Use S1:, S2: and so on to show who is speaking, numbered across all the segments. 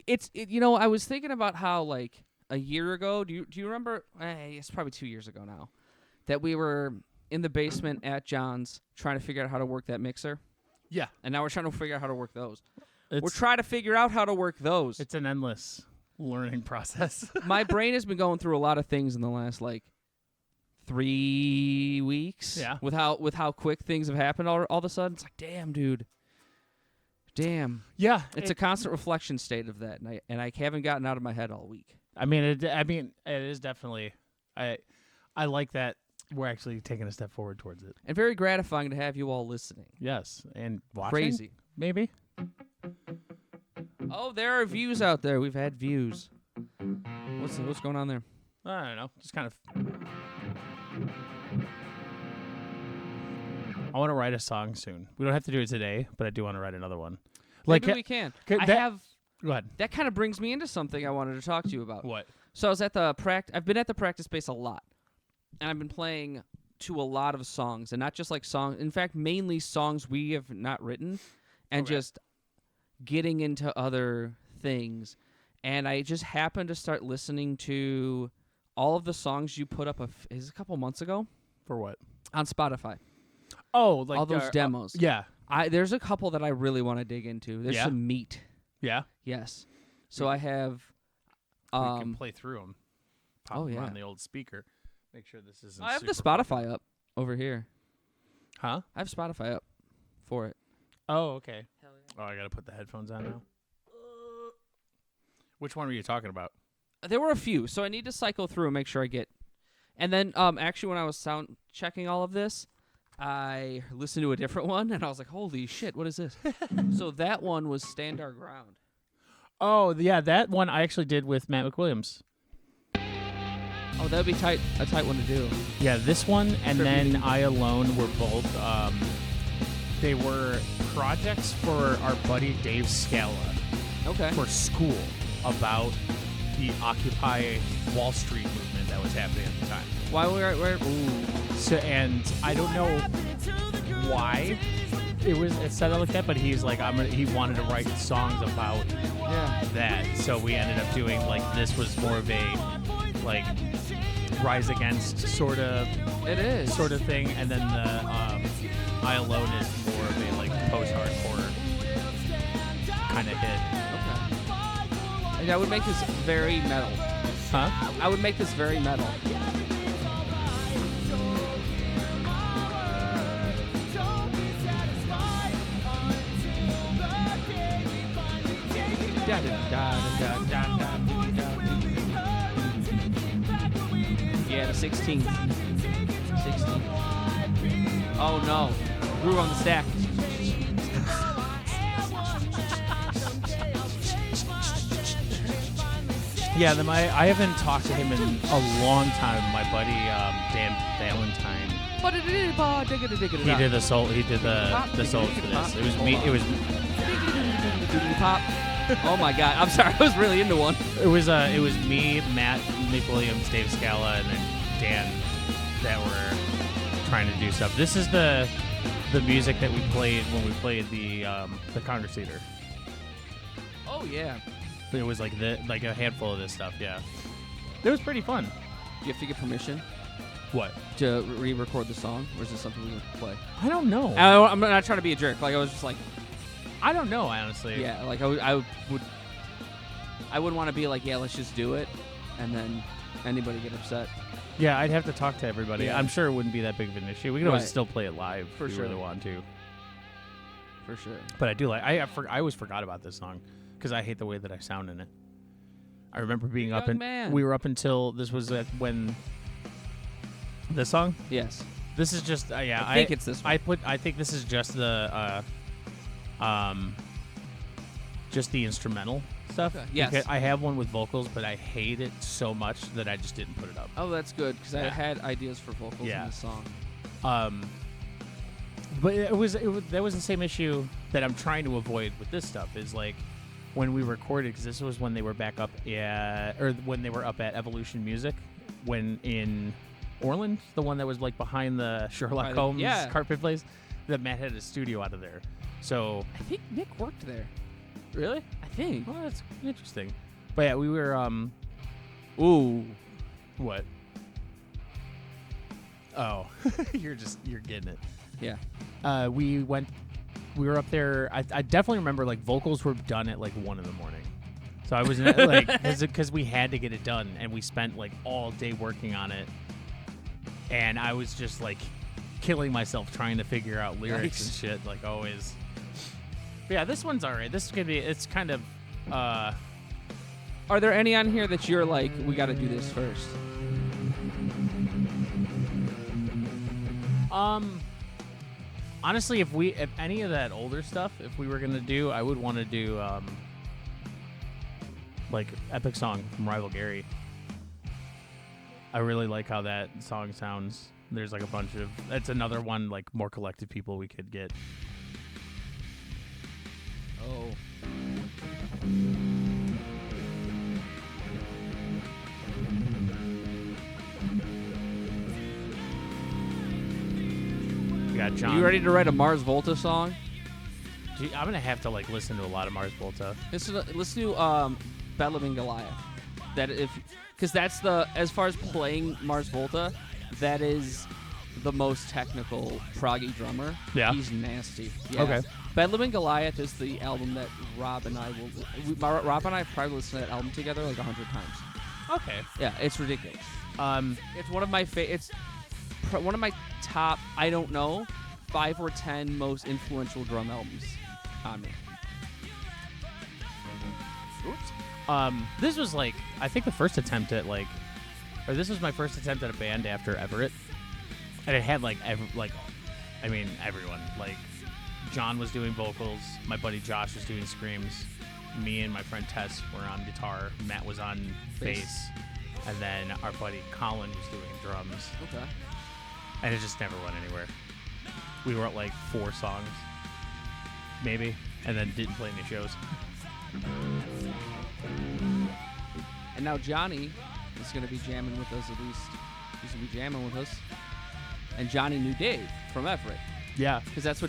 S1: I was thinking about how like a year ago. Do you remember? It's probably 2 years ago now that we were in the basement at John's trying to figure out how to work that mixer.
S2: Yeah.
S1: And now we're trying to figure out how to work those. We're
S2: It's
S1: trying to figure out how to work those.
S2: it's an endless learning process.
S1: My brain has been going through a lot of things in the last like 3 weeks.
S2: Yeah.
S1: With how quick things have happened all of a sudden. It's like, damn, dude. Damn.
S2: Yeah.
S1: It's a constant reflection state of that, and I haven't gotten out of my head all week.
S2: I mean, it is definitely. I like that we're actually taking a step forward towards it.
S1: And very gratifying to have you all listening.
S2: Yes, and watching.
S1: Crazy.
S2: Maybe.
S1: Oh, there are views out there. We've had views. What's going on there?
S2: I don't know. Just kind of. I want to write a song soon. We don't have to do it today, but I do want to write another one.
S1: Maybe we can.
S2: Go ahead.
S1: That kind of brings me into something I wanted to talk to you about.
S2: What?
S1: So I was at the I've been at the practice space a lot, and I've been playing to a lot of songs, and not just like songs. In fact, mainly songs we have not written, and just getting into other things. And I just happened to start listening to all of the songs you put up is a couple months ago.
S2: For what?
S1: On Spotify.
S2: Oh, like
S1: all those demos.
S2: Yeah.
S1: There's a couple that I really want to dig into. There's some meat.
S2: Yeah.
S1: Yes. So I have.
S2: We can play through them. Pop them on the old speaker. Make sure this isn't.
S1: I have the Spotify up over here.
S2: Huh?
S1: I have Spotify up for it.
S2: Oh, okay. Hell yeah. Oh, I gotta put the headphones on now. Which one were you talking about?
S1: There were a few, so I need to cycle through and make sure I get. And then, actually, when I was sound checking all of this, I listened to a different one, and I was like, "Holy shit, what is this?" So that one was "Stand Our Ground."
S2: Oh, yeah, that one I actually did with Matt McWilliams.
S1: Oh, that would be tight. A tight one to do.
S2: Yeah, this one and then I Alone were both. They were projects for our buddy Dave Scala.
S1: Okay.
S2: For school about the Occupy Wall Street movement that was happening at the time.
S1: Why we're
S2: So, and I don't know why it set out like that, but he's like he wanted to write songs about that. So we ended up doing like this was more of a like rise against sort of thing, and then the I Alone is more of a like post-hardcore kind of hit.
S1: And I would make this very metal.
S2: Huh?
S1: I would make this very metal. Yeah, the 16th. 16th. Oh no. Grew on the stack.
S2: Yeah, I haven't talked to him in a long time. My buddy Dan Valentine. He did the soul. He did the soul for this. It was me. It was.
S1: Pop. Oh my God! I'm sorry. I was really into one.
S2: It was me, Matt McWilliams, Dave Scala, and then Dan that were trying to do stuff. This is the music that we played when we played the Congress Theater.
S1: Oh yeah.
S2: It was like a handful of this stuff. Yeah. It was pretty fun.
S1: Do you have to get permission?
S2: What?
S1: To re-record the song, or is this something we would play?
S2: I don't know.
S1: I'm not trying to be a jerk. Like I was just like.
S2: I don't know, honestly.
S1: Yeah, like I wouldn't want to be like, yeah, let's just do it, and then anybody get upset.
S2: Yeah, I'd have to talk to everybody. Yeah. I'm sure it wouldn't be that big of an issue. We could always still play it live
S1: for
S2: if
S1: sure.
S2: we really want to.
S1: For sure.
S2: But I do like. I always forgot about this song because I hate the way that I sound in it. I remember being up and we were up until this was when. This song?
S1: Yes.
S2: This is just
S1: I think it's this one.
S2: I think this is just the just the instrumental stuff.
S1: Okay. Yes.
S2: Because I have one with vocals, but I hate it so much that I just didn't put it up.
S1: Oh, that's good because I had ideas for vocals in the song.
S2: But that was the same issue that I'm trying to avoid with this stuff is like when we recorded, because this was when they were back up or when they were up at Evolution Music when in Orland, the one that was like behind the Sherlock Holmes carpet place, that Matt had a studio out of there. So
S1: I think Nick worked there.
S2: Really?
S1: I think.
S2: Oh, that's interesting. But yeah, we were
S1: Ooh.
S2: what? Oh, you're getting it.
S1: Yeah.
S2: We were up there. I definitely remember like vocals were done at like 1 a.m. So I was like, because we had to get it done, and we spent like all day working on it, and I was just like killing myself trying to figure out lyrics and shit, like always. But yeah, this one's alright. This could be. It's kind of.
S1: Are there any on here that you're like, we got to do this first?
S2: Honestly, if any of that older stuff, if we were gonna do, I would want to do like Epic Song from Rival Gary. I really like how that song sounds. There's like a bunch of. That's another one like more collective people we could get.
S1: Oh.
S2: We got John.
S1: You ready to write a Mars Volta song?
S2: Gee, I'm gonna have to like listen to a lot of Mars Volta.
S1: Listen to Bedlam and Goliath. Because that's as far as playing Mars Volta, that is the most technical proggy drummer.
S2: Yeah.
S1: He's nasty. Yeah.
S2: Okay.
S1: Bedlam and Goliath is the album that Rob and I Rob and I have probably listened to that album together like 100 times.
S2: Okay.
S1: Yeah, it's ridiculous. It's one of my one of my top, I don't know, 5 or 10 most influential drum albums on me.
S2: Oops. This was like, I think the first attempt at like, or this was my first attempt at a band after Everett, and it had like everyone. Like, John was doing vocals, my buddy Josh was doing screams, me and my friend Tess were on guitar, Matt was on bass, and then our buddy Colin was doing drums.
S1: Okay.
S2: And it just never went anywhere. We wrote like 4 songs, maybe, and then didn't play any shows.
S1: And now Johnny is going to be jamming with us at least. He's going to be jamming with us. And Johnny knew Dave from Everett.
S2: Yeah.
S1: Because that's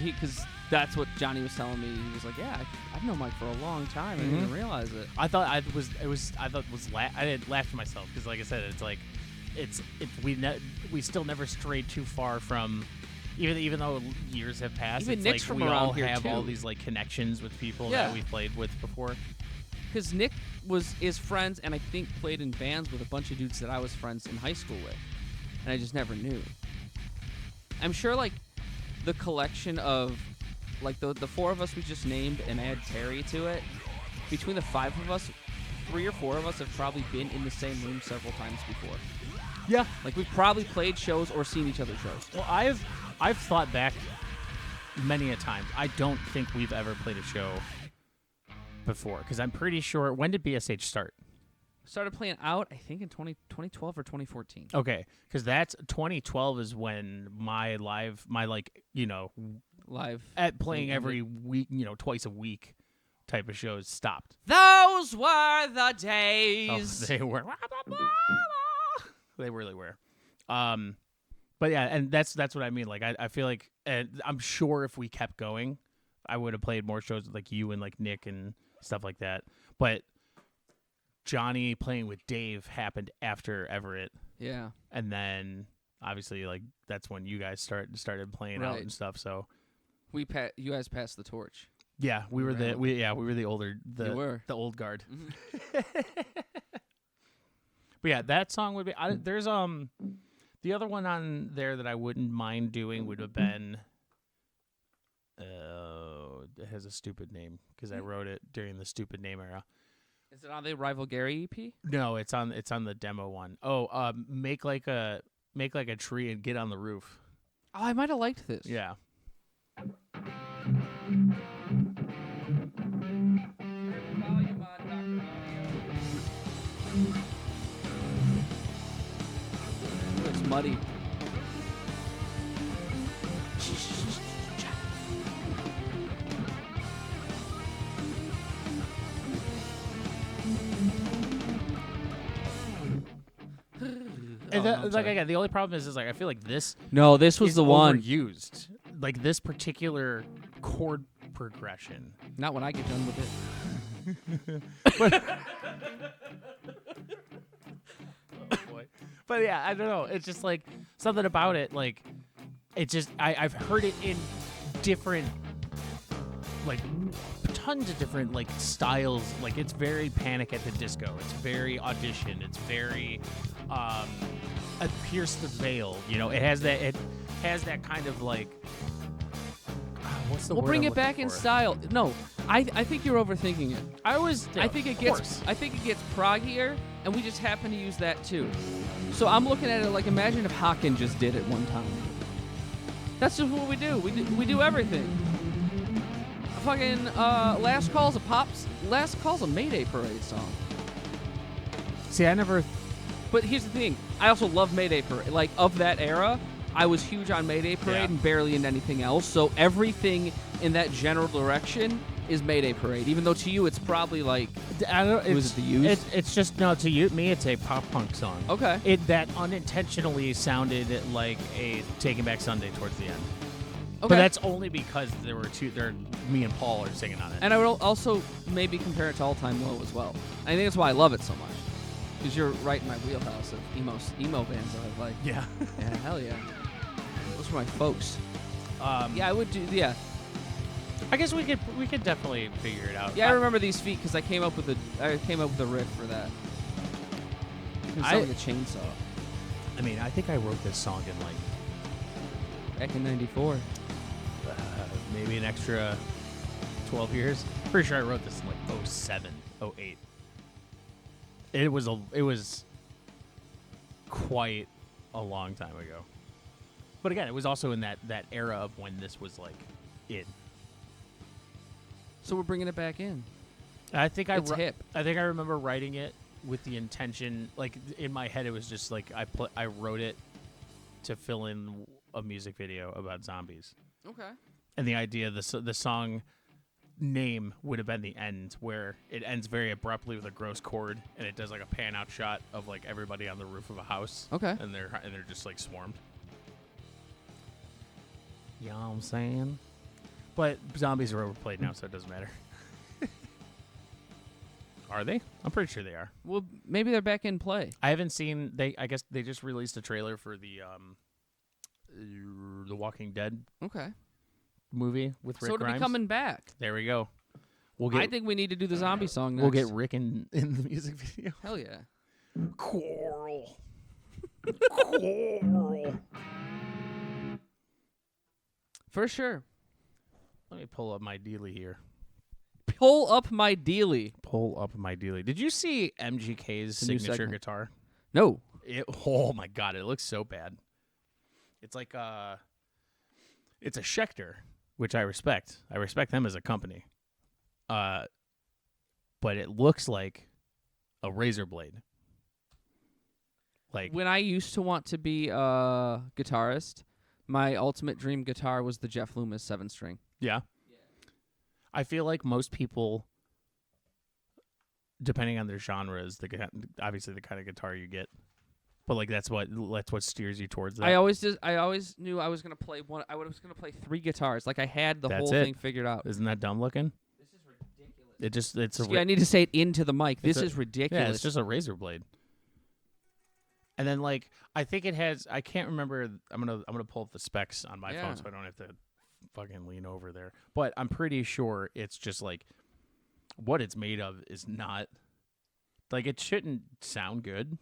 S1: what Johnny was telling me. He was like, yeah, I've known Mike for a long time. I didn't even realize it.
S2: I thought I did laugh to myself because, like I said, it's like, we still never strayed too far from, even though years have passed.
S1: Even
S2: it's
S1: Nick's
S2: like
S1: from
S2: we
S1: around
S2: all
S1: here
S2: have
S1: too.
S2: all these like connections with people that we played with before.
S1: Because Nick is friends and I think played in bands with a bunch of dudes that I was friends in high school with, and I just never knew. I'm sure like the collection of like the 4 of us we just named and add Terry to it, between the 5 of us, 3 or 4 of us have probably been in the same room several times before.
S2: Yeah.
S1: Like we've probably played shows or seen each other's shows.
S2: Well, I've thought back many a time. I don't think we've ever played a show before, because I'm pretty sure. When did BSH start?
S1: Started playing out, I think, in 2012 or 2014.
S2: Okay, because that's 2012 is when my live at playing every week, twice a week type of shows stopped.
S1: Those were the days.
S2: Oh, they were. They really were. But yeah, and that's what I mean. Like I feel like, and I'm sure if we kept going, I would have played more shows with like you and like Nick and stuff like that. But Johnny playing with Dave happened after Everett.
S1: Yeah.
S2: And then obviously like that's when you guys started playing out and stuff. So
S1: you guys passed the torch.
S2: Yeah, we were the older the old guard.
S1: Mm-hmm.
S2: But yeah, that song would be. There's the other one on there that I wouldn't mind doing would have been. It has a stupid name because I wrote it during the stupid name era.
S1: Is it on the Rival Gary EP?
S2: No, it's on the demo one. Oh, make like a tree and get on the roof.
S1: Oh, I might have liked this.
S2: Yeah.
S1: It's muddy.
S2: And like again, the only problem is like I feel like this.
S1: No, this was
S2: is
S1: the one
S2: used. Like this particular chord progression.
S1: Not when I get done with it.
S2: but oh boy. But yeah, I don't know. It's just like something about it. Like it just I've heard it in different like tons of different like styles. Like it's very Panic at the Disco. It's very Audition. It's very Pierce the Veil. You know, it has that kind of like what's the word?
S1: We'll bring
S2: I'm
S1: it back
S2: looking
S1: in
S2: for?
S1: style. No, I think you're overthinking it. I think it gets proggier, and we just happen to use that too. So I'm looking at it like, imagine if Hawken just did it one time. That's just what we do. We do everything. Fucking Last Call's a Mayday Parade song.
S2: See, I never.
S1: But here's the thing. I also love Mayday Parade. Like, of that era, I was huge on Mayday Parade and barely into anything else. So everything in that general direction is Mayday Parade. Even though to you, it's probably like, was it the Used?
S2: It's just no to you. Me, it's a pop punk song.
S1: Okay.
S2: It that unintentionally sounded like a Taking Back Sunday towards the end.
S1: Okay.
S2: But that's only because there were me and Paul are singing on it.
S1: And I would also maybe compare it to All Time Low as well. I think that's why I love it so much. Because you're right in my wheelhouse of emo bands that I like.
S2: Yeah.
S1: Yeah, hell yeah. Those are my folks. Yeah, I would do. Yeah,
S2: I guess we could definitely figure it out.
S1: yeah. I remember these feet because I came up with the riff for that. It sounded like a chainsaw.
S2: I mean, I think I wrote this song in like
S1: Back in '94.
S2: maybe an extra 12 years. Pretty sure I wrote this in like 07, 08. It was quite a long time ago. But again, it was also in that era of when this was like it.
S1: So we're bringing it back in.
S2: I think
S1: It's hip.
S2: I think I remember writing it with the intention, like in my head, it was just like I wrote it to fill in a music video about zombies.
S1: Okay.
S2: And the idea, the song name would have been the end, where it ends very abruptly with a gross chord, and it does like a pan out shot of like everybody on the roof of a house.
S1: Okay.
S2: And they're just like swarmed. You know what I'm saying? But zombies are overplayed now, so it doesn't matter. Are they? I'm pretty sure they are.
S1: Well, maybe they're back in play.
S2: I haven't seen. I guess they just released a trailer for the Walking Dead
S1: Okay.
S2: movie with Rick
S1: So it'll
S2: Grimes.
S1: be coming back.
S2: There we go.
S1: I think we need to do the zombie song next.
S2: We'll get Rick in the music video.
S1: Hell yeah.
S2: Coral. Coral.
S1: For sure.
S2: Let me pull up my dealie here.
S1: Pull up my dealie.
S2: Pull up my dealie. Did you see MGK's
S1: The new
S2: signature
S1: segment.
S2: guitar?
S1: No.
S2: Oh my god, it looks so bad. It's like it's a Schecter, which I respect. I respect them as a company. But it looks like a razor blade. Like
S1: When I used to want to be a guitarist, my ultimate dream guitar was the Jeff Loomis 7-string.
S2: yeah. I feel like most people, depending on their genres, obviously the kind of guitar you get, but like that's what steers you towards that.
S1: I always knew I was gonna play one. I was gonna play 3 guitars. Like I had the whole thing figured out.
S2: Isn't that dumb looking?
S1: This is ridiculous.
S2: It's a
S1: I need to say it into the mic. This is ridiculous.
S2: Yeah, it's just a razor blade. And then like I think it has. I can't remember. I'm gonna pull up the specs on my phone so I don't have to fucking lean over there. But I'm pretty sure it's just like what it's made of is not like it shouldn't sound good.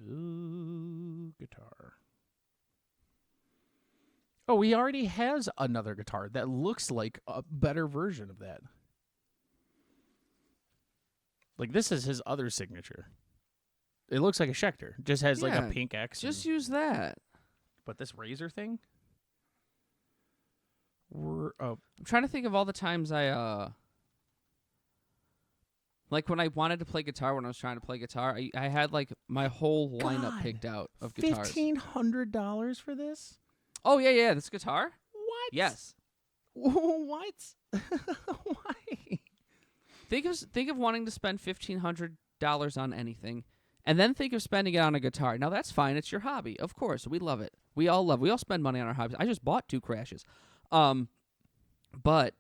S2: Ooh, guitar. Oh, he already has another guitar that looks like a better version of that. Like this is his other signature. It looks like a Schecter. Just has like a pink X.
S1: Just use that.
S2: But this razor thing?
S1: I'm trying to think of all the times like when I wanted to play guitar, when I was trying to play guitar, I had like my whole lineup picked out of guitars.
S2: $1,500 for this?
S1: Oh yeah, this guitar?
S2: What?
S1: Yes.
S2: What? Why?
S1: Think of wanting to spend $1,500 on anything, and then think of spending it on a guitar. Now that's fine; it's your hobby, of course. We love it. We all spend money on our hobbies. I just bought 2 Crashes, but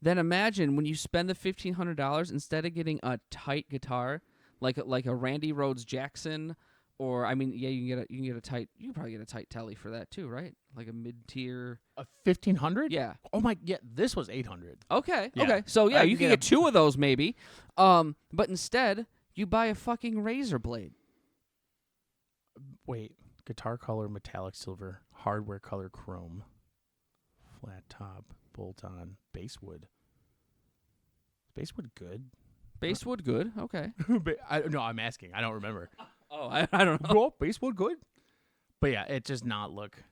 S1: then imagine when you spend the $1,500 instead of getting a tight guitar, like a Randy Rhoads Jackson, or I mean, yeah, you can get a tight. You can probably get a tight telly for that too, right? Like a mid-tier.
S2: A 1,500?
S1: Yeah.
S2: Oh my, yeah. This was 800.
S1: Okay.
S2: Yeah.
S1: Okay. So yeah, you can get 2 of those maybe. But instead you buy a fucking razor blade.
S2: Wait, guitar color metallic silver, hardware color chrome, flat top, bolt on, basswood. Is basswood good?
S1: Basswood good. Okay.
S2: No, I'm asking. I don't remember.
S1: Oh, I don't know.
S2: Well, basswood good. But yeah, it does not look.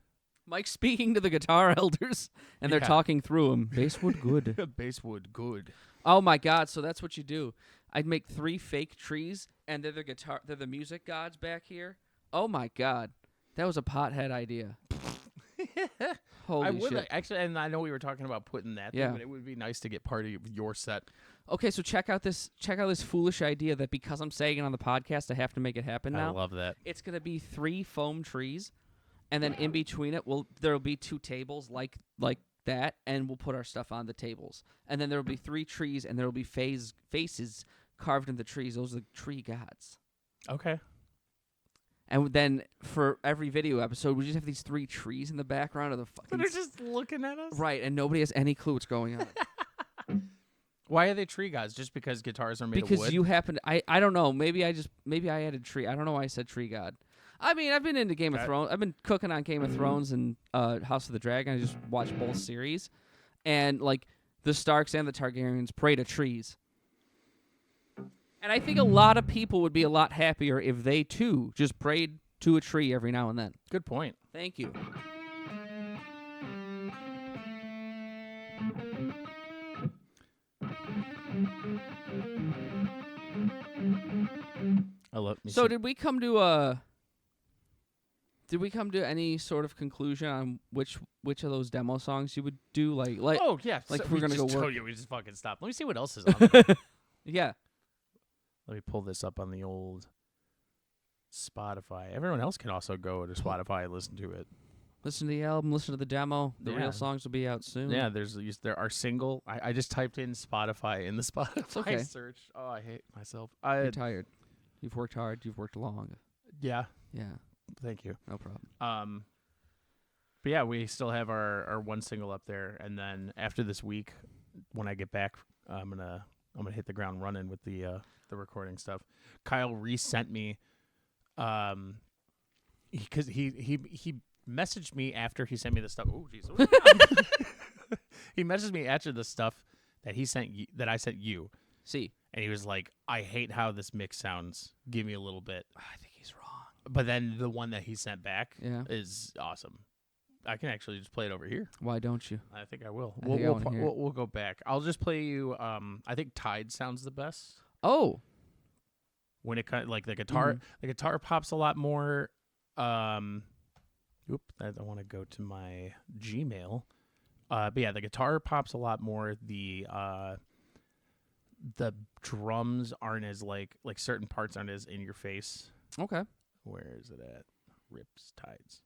S1: Mike's speaking to the guitar elders, and they're talking through him. Basswood good.
S2: Basswood good.
S1: Oh my God! So that's what you do. I'd make 3 fake trees, and they're the guitar. They're the music gods back here. Oh my God, that was a pothead idea. Holy shit!
S2: Actually, and I know we were talking about putting that.
S1: Yeah.
S2: Thing, but it would be nice to get part of your set.
S1: Okay, so check out this foolish idea that because I'm saying it on the podcast, I have to make it happen now.
S2: I love that.
S1: It's gonna be 3 foam trees, and then in between it, there'll be 2 tables like that, and we'll put our stuff on the tables. And then there'll be 3 trees, and there'll be faces carved in the trees. Those are the tree gods.
S2: Okay.
S1: And then for every video episode, we just have these 3 trees in the background of the fucking.
S2: They're just looking at us.
S1: Right, and nobody has any clue what's going on.
S2: Why are they tree gods? Just because guitars are made of wood?
S1: Because you happen to, I don't know. Maybe I added tree. I don't know why I said tree god. I mean, I've been into Game of Thrones. I've been cooking on Game of Thrones and House of the Dragon. I just watched both series. And, like, the Starks and the Targaryens pray to trees. And I think a lot of people would be a lot happier if they, too, just prayed to a tree every now and then.
S2: Good point.
S1: Thank you. So did we come to any sort of conclusion on which of those demo songs you would do? Like
S2: oh yeah,
S1: like
S2: so
S1: we're gonna go work.
S2: We just fucking stopped. Let me see what else is on there.
S1: Yeah.
S2: Let me pull this up on the old Spotify. Everyone else can also go to Spotify and listen to it.
S1: Listen to the album, listen to the demo. The real songs will be out soon.
S2: Yeah, there are single. I just typed in Spotify in the Spotify search. Oh, I hate myself.
S1: You're tired. You've worked hard. You've worked long.
S2: Yeah.
S1: Yeah.
S2: Thank you.
S1: No problem.
S2: But yeah, we still have our one single up there, and then after this week, when I get back, I'm gonna hit the ground running with the recording stuff. Kyle resent me, because he messaged me after he sent me the stuff. Oh, jeez. He messaged me after the stuff that he sent that I sent you.
S1: See,
S2: and he was like, "I hate how this mix sounds. Give me a little bit."
S1: I think he's wrong.
S2: But then the one that he sent back
S1: is
S2: awesome. I can actually just play it over here.
S1: Why don't you?
S2: I think I will.
S1: We'll
S2: go back. I'll just play you. I think Tide sounds the best.
S1: Oh,
S2: when it kind of, like the guitar, the guitar pops a lot more. I want to go to my Gmail. But yeah, the guitar pops a lot more. The drums aren't as like certain parts aren't as in your face.
S1: Okay.
S2: Where is it at? Rips Tides.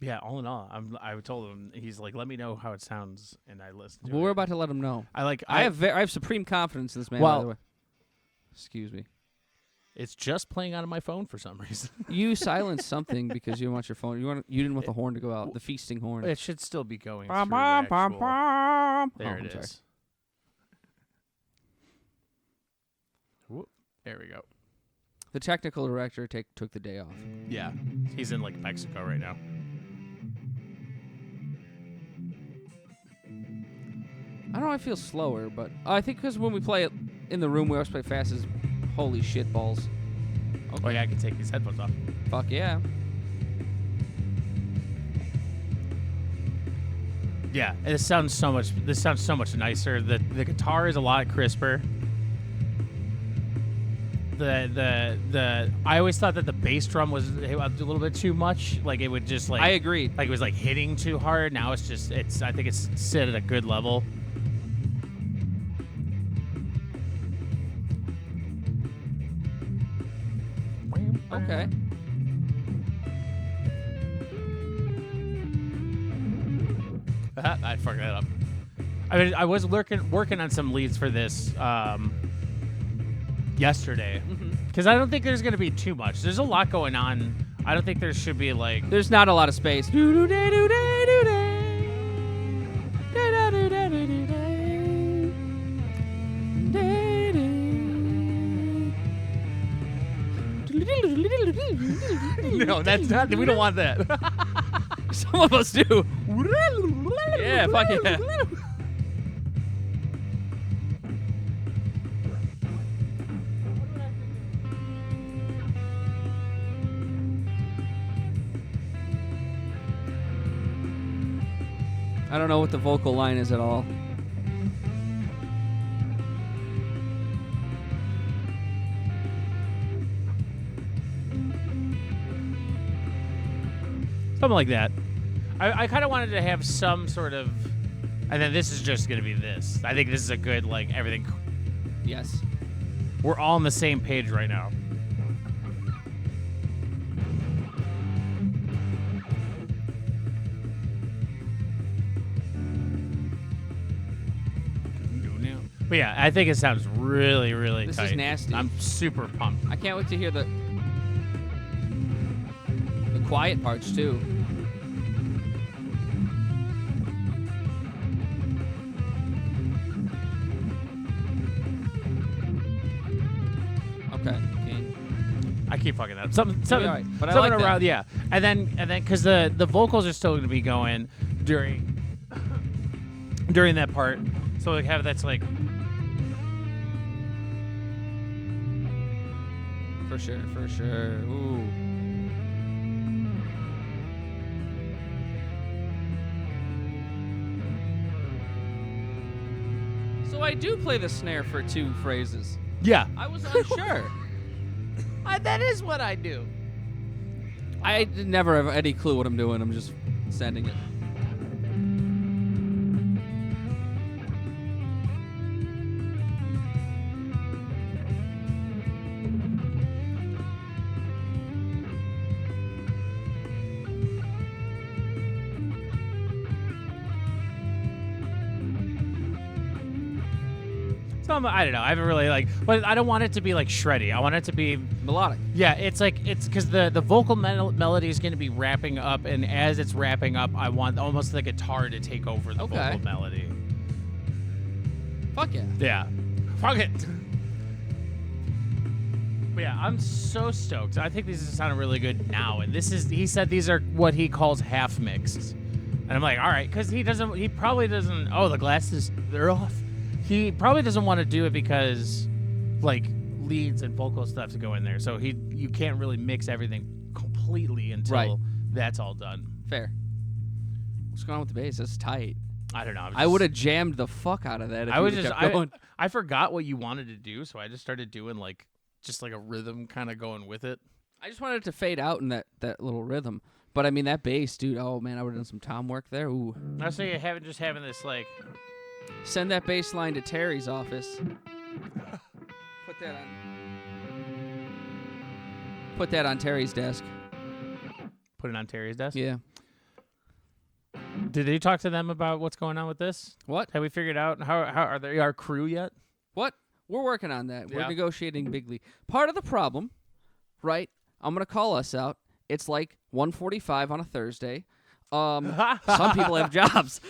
S2: Yeah, all in all, I told him, he's like, let me know how it sounds, and I listened to it.
S1: Well, we're about to let him know.
S2: I
S1: have supreme confidence in this man, by the way. Excuse me.
S2: It's just playing out of my phone for some reason.
S1: You silenced something because you want your phone. You didn't want the horn to go out, the feasting horn.
S2: It should still be going
S1: There
S2: it is. Whoop. There we go.
S1: The technical director took the day off.
S2: Yeah, he's in like Mexico right now.
S1: I don't know. I feel slower, but I think because when we play it in the room, we always play fast as holy shit balls.
S2: Okay. Oh yeah, I can take these headphones off.
S1: Fuck yeah.
S2: Yeah, this sounds so much nicer. The guitar is a lot crisper. I always thought that the bass drum was a little bit too much. Like it would just like
S1: I agree.
S2: Like it was like hitting too hard. Now I think it's set at a good level.
S1: Okay.
S2: I fucked that up. I mean, I was working on some leads for this yesterday because I don't think there's going to be too much. There's a lot going on. I don't think there should be like.
S1: There's not a lot of space.
S2: No, that's not. We don't want that.
S1: Some of us do. Yeah, fuck yeah. I don't know what the vocal line is at all.
S2: Something like that. I kind of wanted to have some sort of, and then this is just going to be this. I think this is a good, like, everything.
S1: Yes.
S2: We're all on the same page right now. But yeah, I think it sounds really, really
S1: This
S2: tight.
S1: is nasty.
S2: I'm super pumped.
S1: I can't wait to hear the quiet parts too. Okay.
S2: I keep fucking that up. Something
S1: right, but I
S2: something
S1: like
S2: around,
S1: that.
S2: yeah. And then because the vocals are still going to be going during that part, so like have that's like
S1: For sure. Ooh. So I do play the snare for 2 phrases.
S2: yeah.
S1: I was unsure.
S2: That is what I do.
S1: I never have any clue what I'm doing. I'm just sending it.
S2: I don't know. I haven't really but I don't want it to be like shreddy. I want it to be
S1: Melodic.
S2: Yeah, it's because the vocal melody is going to be wrapping up, and as it's wrapping up, I want almost the guitar to take over the vocal melody.
S1: Fuck yeah.
S2: Yeah, fuck it. But yeah, I'm so stoked. I think these are sounding really good now, and he said these are what he calls half mixed, and I'm like, all right, because he probably doesn't. Oh, the glasses, they're off. He probably doesn't want to do it because, like, leads and vocal stuff to go in there. So you can't really mix everything completely until that's all done.
S1: Fair. What's going on with the bass? That's tight.
S2: I don't know.
S1: I would have jammed the fuck out of that if
S2: I forgot what you wanted to do, so I just started doing just like a rhythm kind of going with it.
S1: I just wanted it to fade out in that little rhythm. But I mean that bass, dude. Oh man, I would have done some tom work there. Ooh.
S2: I was thinking having this like.
S1: Send that bass line to Terry's office. Put that on Terry's desk.
S2: Put it on Terry's desk?
S1: Yeah.
S2: Did you talk to them about what's going on with this?
S1: What?
S2: Have we figured out how are they our crew yet?
S1: What? We're working on that.
S2: Yeah.
S1: We're negotiating bigly. Part of the problem, right? I'm gonna call us out. It's like 1:45 on a Thursday. Some people have jobs.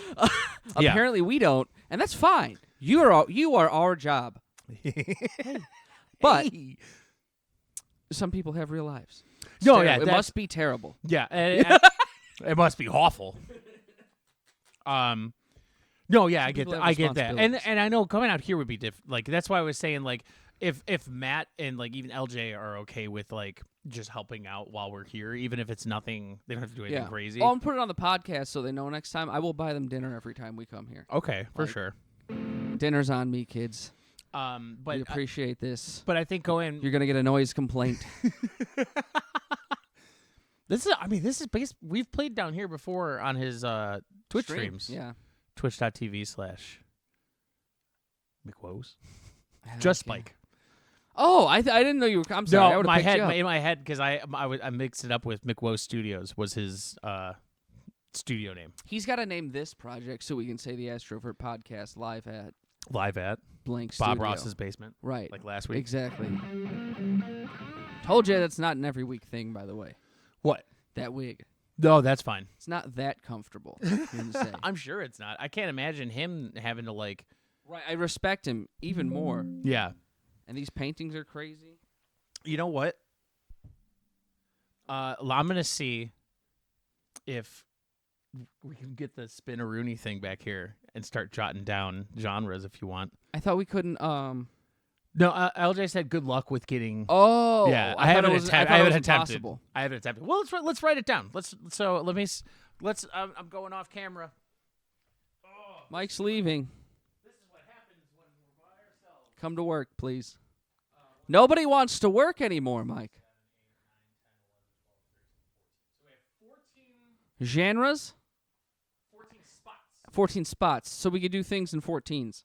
S1: Apparently we don't, and that's fine. You are our job. But some people have real lives.
S2: No,
S1: it must be terrible.
S2: Yeah, it must be awful. No, yeah, I get that, and I know coming out here would be different. Like that's why I was saying if Matt and even LJ are okay with just helping out while we're here, even if it's nothing, they don't have to do anything crazy.
S1: I'll put it on the podcast so they know next time. I will buy them dinner every time we come here.
S2: Okay, for sure.
S1: Dinner's on me, kids.
S2: But
S1: we appreciate this.
S2: But I think
S1: you're gonna get a noise complaint.
S2: This is based. We've played down here before on his Twitch streams.
S1: Yeah.
S2: Twitch.tv/McWoes. Just Spike.
S1: Oh, I didn't know you were. I'm sorry.
S2: No,
S1: in
S2: my head because I mixed it up with McWoes Studios was his studio name.
S1: He's got to name this project so we can say the Astrovert podcast live at
S2: Bob
S1: blank studio.
S2: Ross's basement.
S1: Right.
S2: Like last week.
S1: Exactly. Told you that's not an every week thing, by the way.
S2: What?
S1: That wig.
S2: No, that's fine.
S1: It's not that comfortable. To say.
S2: I'm sure it's not. I can't imagine him having to like.
S1: Right. I respect him even more.
S2: Yeah.
S1: And these paintings are crazy.
S2: You know what? I'm gonna see if we can get the Spinneroonie thing back here and start jotting down genres if you want.
S1: I thought we couldn't.
S2: No, LJ said good luck with getting.
S1: Oh,
S2: yeah.
S1: I haven't attempted.
S2: I haven't attempted. Well, let's write it down. Let's. I'm going off camera. Oh,
S1: Mike's leaving.
S2: This is what happens when we're by ourselves.
S1: Come to work, please. Nobody wants to work anymore, Mike.
S2: 14
S1: Genres?
S2: 14 spots.
S1: 14 spots. So we could do things in 14s.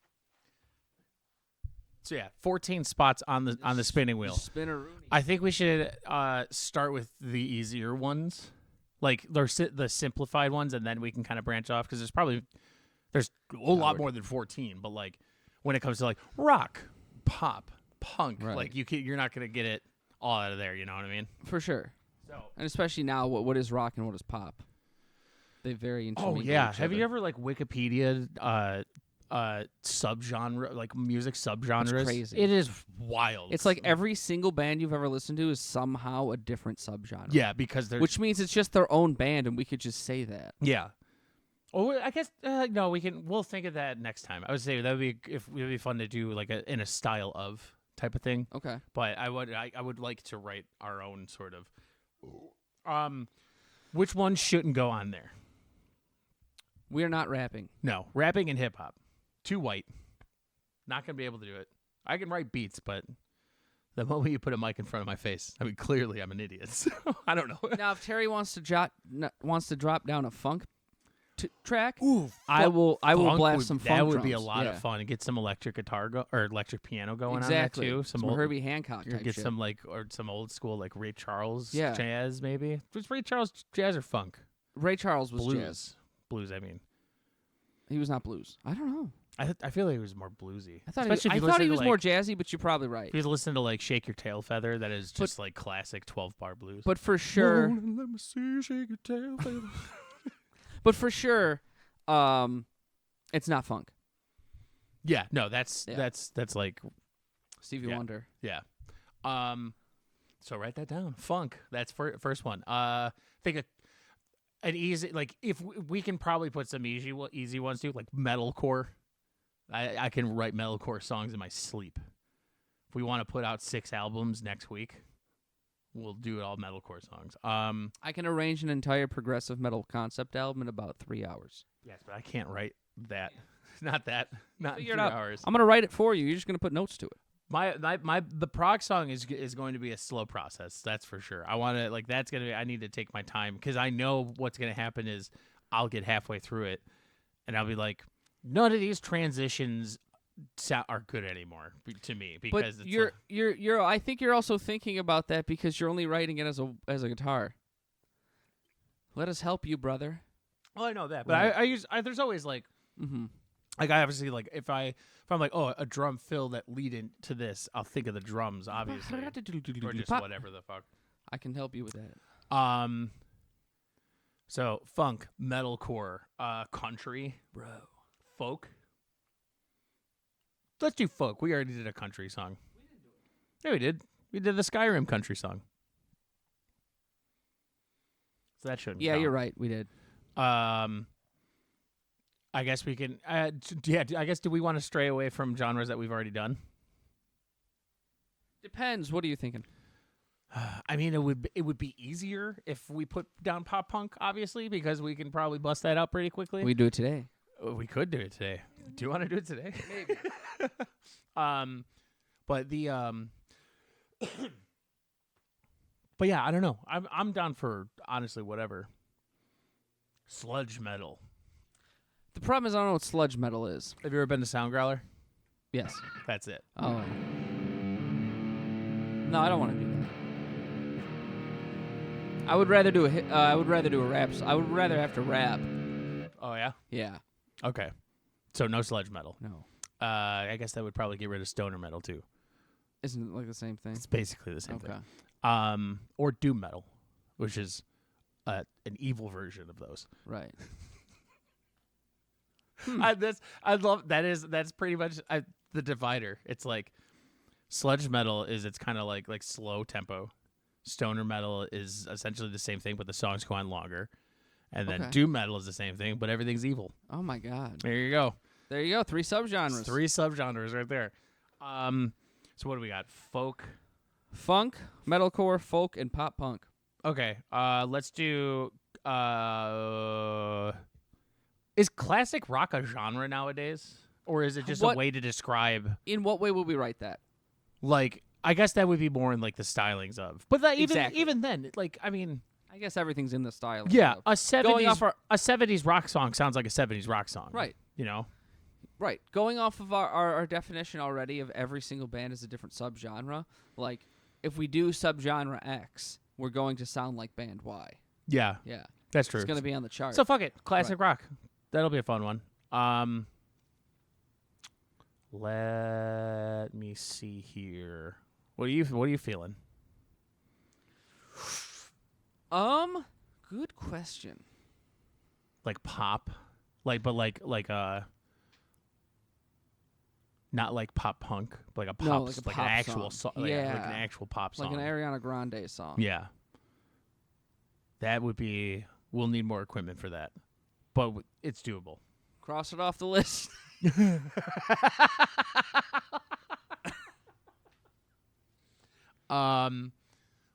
S2: So yeah, 14 spots on the spinning wheel.
S1: Spinneroonie.
S2: I think we should start with the easier ones, like the simplified ones, and then we can kind of branch off because there's a lot more than 14. But like when it comes to like rock, pop, punk,
S1: Right.
S2: like you're not gonna get it all out of there. You know what I mean?
S1: For sure.
S2: So.
S1: And especially now, what is rock and what is pop? They vary intermingle.
S2: Oh yeah,
S1: each
S2: have
S1: other.
S2: you ever like Wikipedia subgenre, like music subgenres?
S1: It's crazy.
S2: It is wild.
S1: It's like every single band you've ever listened to is somehow a different subgenre.
S2: yeah, because there's
S1: Which means it's just their own band, and we could just say that.
S2: yeah. Oh, I guess no. We'll think of that next time. I would say that would be fun to do like in a style of type of thing.
S1: Okay.
S2: But I would like to write our own sort of. Which one shouldn't go on there?
S1: We are not rapping.
S2: No, rapping and hip hop. Too white. Not gonna be able to do it. I can write beats, but the moment you put a mic in front of my face, I mean, clearly I'm an idiot. So I don't know.
S1: Now, if Terry wants to drop down a funk track,
S2: Ooh,
S1: I will blast some funk
S2: That would
S1: drums.
S2: be a lot
S1: Yeah.
S2: of fun. And get some electric guitar or electric piano going
S1: Exactly.
S2: on that too.
S1: Some Herbie Hancock type
S2: Get
S1: shit.
S2: some some old school like Ray Charles
S1: Yeah.
S2: jazz maybe. Was Ray Charles jazz or funk?
S1: Ray Charles was
S2: Blues.
S1: jazz.
S2: Blues, I mean.
S1: He was not blues. I don't know.
S2: I feel like he was more bluesy.
S1: I thought
S2: Especially
S1: he
S2: if you
S1: was
S2: listen to,
S1: more
S2: like,
S1: jazzy, but you're probably right.
S2: If you listen to like Shake Your Tail Feather, that is just like classic 12-bar blues.
S1: But for sure,
S2: Let me see, shake your tail feather.
S1: but for sure, it's not funk.
S2: Yeah, no, that's like
S1: Stevie
S2: Yeah.
S1: Wonder.
S2: yeah. So write that down. Funk. That's first one. Think an easy like if we can probably put some easy ones too, like metalcore. I can write metalcore songs in my sleep. If we want to put out 6 albums next week, we'll do all metalcore songs.
S1: I can arrange an entire progressive metal concept album in about 3 hours.
S2: Yes, but I can't write that. Not that. Not in
S1: Figure
S2: 3
S1: it out.
S2: hours.
S1: I'm gonna write it for you. You're just gonna put notes to it.
S2: The prog song is going to be a slow process. That's for sure. I want to that's going to be, I need to take my time because I know what's going to happen is I'll get halfway through it and I'll be like, none of these transitions are good anymore to me because
S1: But
S2: it's
S1: you're I think you're also thinking about that because you're only writing it as a guitar. Let us help you, brother.
S2: well, I know that, but
S1: Right.
S2: there's always like,
S1: Mm-hmm.
S2: like I obviously like if I'm like, oh, a drum fill that lead into this, I'll think of the drums obviously or just whatever the fuck.
S1: I can help you with that.
S2: So funk, metalcore, country,
S1: Bro.
S2: folk. Let's do folk. We already did a country song. We didn't do it. Yeah, we did. We did the Skyrim country song. So that shouldn't
S1: Yeah,
S2: count.
S1: you're right. We did.
S2: I guess we can. I guess do we want to stray away from genres that we've already done?
S1: Depends. What are you thinking?
S2: I mean, it would be easier if we put down pop punk, obviously, because we can probably bust that out pretty quickly.
S1: We do it today.
S2: We could do it today. Do you want to do it today?
S1: Maybe.
S2: But the but yeah, I don't know. I'm down for honestly whatever. Sludge metal.
S1: The problem is I don't know what sludge metal is.
S2: Have you ever been to Sound Growler?
S1: Yes.
S2: That's it.
S1: Oh. No, I don't want to do that. I would rather do I would rather do a rap. I would rather have to rap.
S2: Oh yeah.
S1: Yeah.
S2: Okay. So no sludge metal.
S1: No.
S2: I guess that would probably get rid of stoner metal too.
S1: Isn't it like the same thing?
S2: It's basically the same
S1: Okay.
S2: thing. Or doom metal, which is an evil version of those.
S1: Right.
S2: That's pretty much the divider. It's like sludge metal it's kind of like slow tempo. Stoner metal is essentially the same thing, but the songs go on longer. And then doom metal is the same thing, but everything's evil.
S1: Oh my God.
S2: There you go.
S1: There you go. 3 subgenres.
S2: 3 subgenres right there. So what do we got? Folk,
S1: Funk, metalcore, folk, and pop punk.
S2: Okay. Let's do. Is classic rock a genre nowadays, or is it just a way to describe?
S1: In what way would we write that?
S2: Like, I guess that would be more in like the stylings of. But that even then, like, I mean,
S1: I guess everything's in the style.
S2: Yeah, a 70s rock song sounds like a 70s rock song.
S1: Right.
S2: You know.
S1: Right. Going off of our definition already of every single band is a different subgenre. Like, if we do subgenre X, we're going to sound like band Y.
S2: Yeah.
S1: Yeah.
S2: That's true.
S1: It's going to be on the chart.
S2: So fuck it. Classic rock. That'll be a fun one. Let me see here. What are you feeling?
S1: Good question.
S2: Like pop? But not like pop punk, but like a pop, like an actual song. Like an actual pop song.
S1: Like an Ariana Grande song.
S2: Yeah. That would be, we'll need more equipment for that. But it's doable.
S1: Cross it off the list.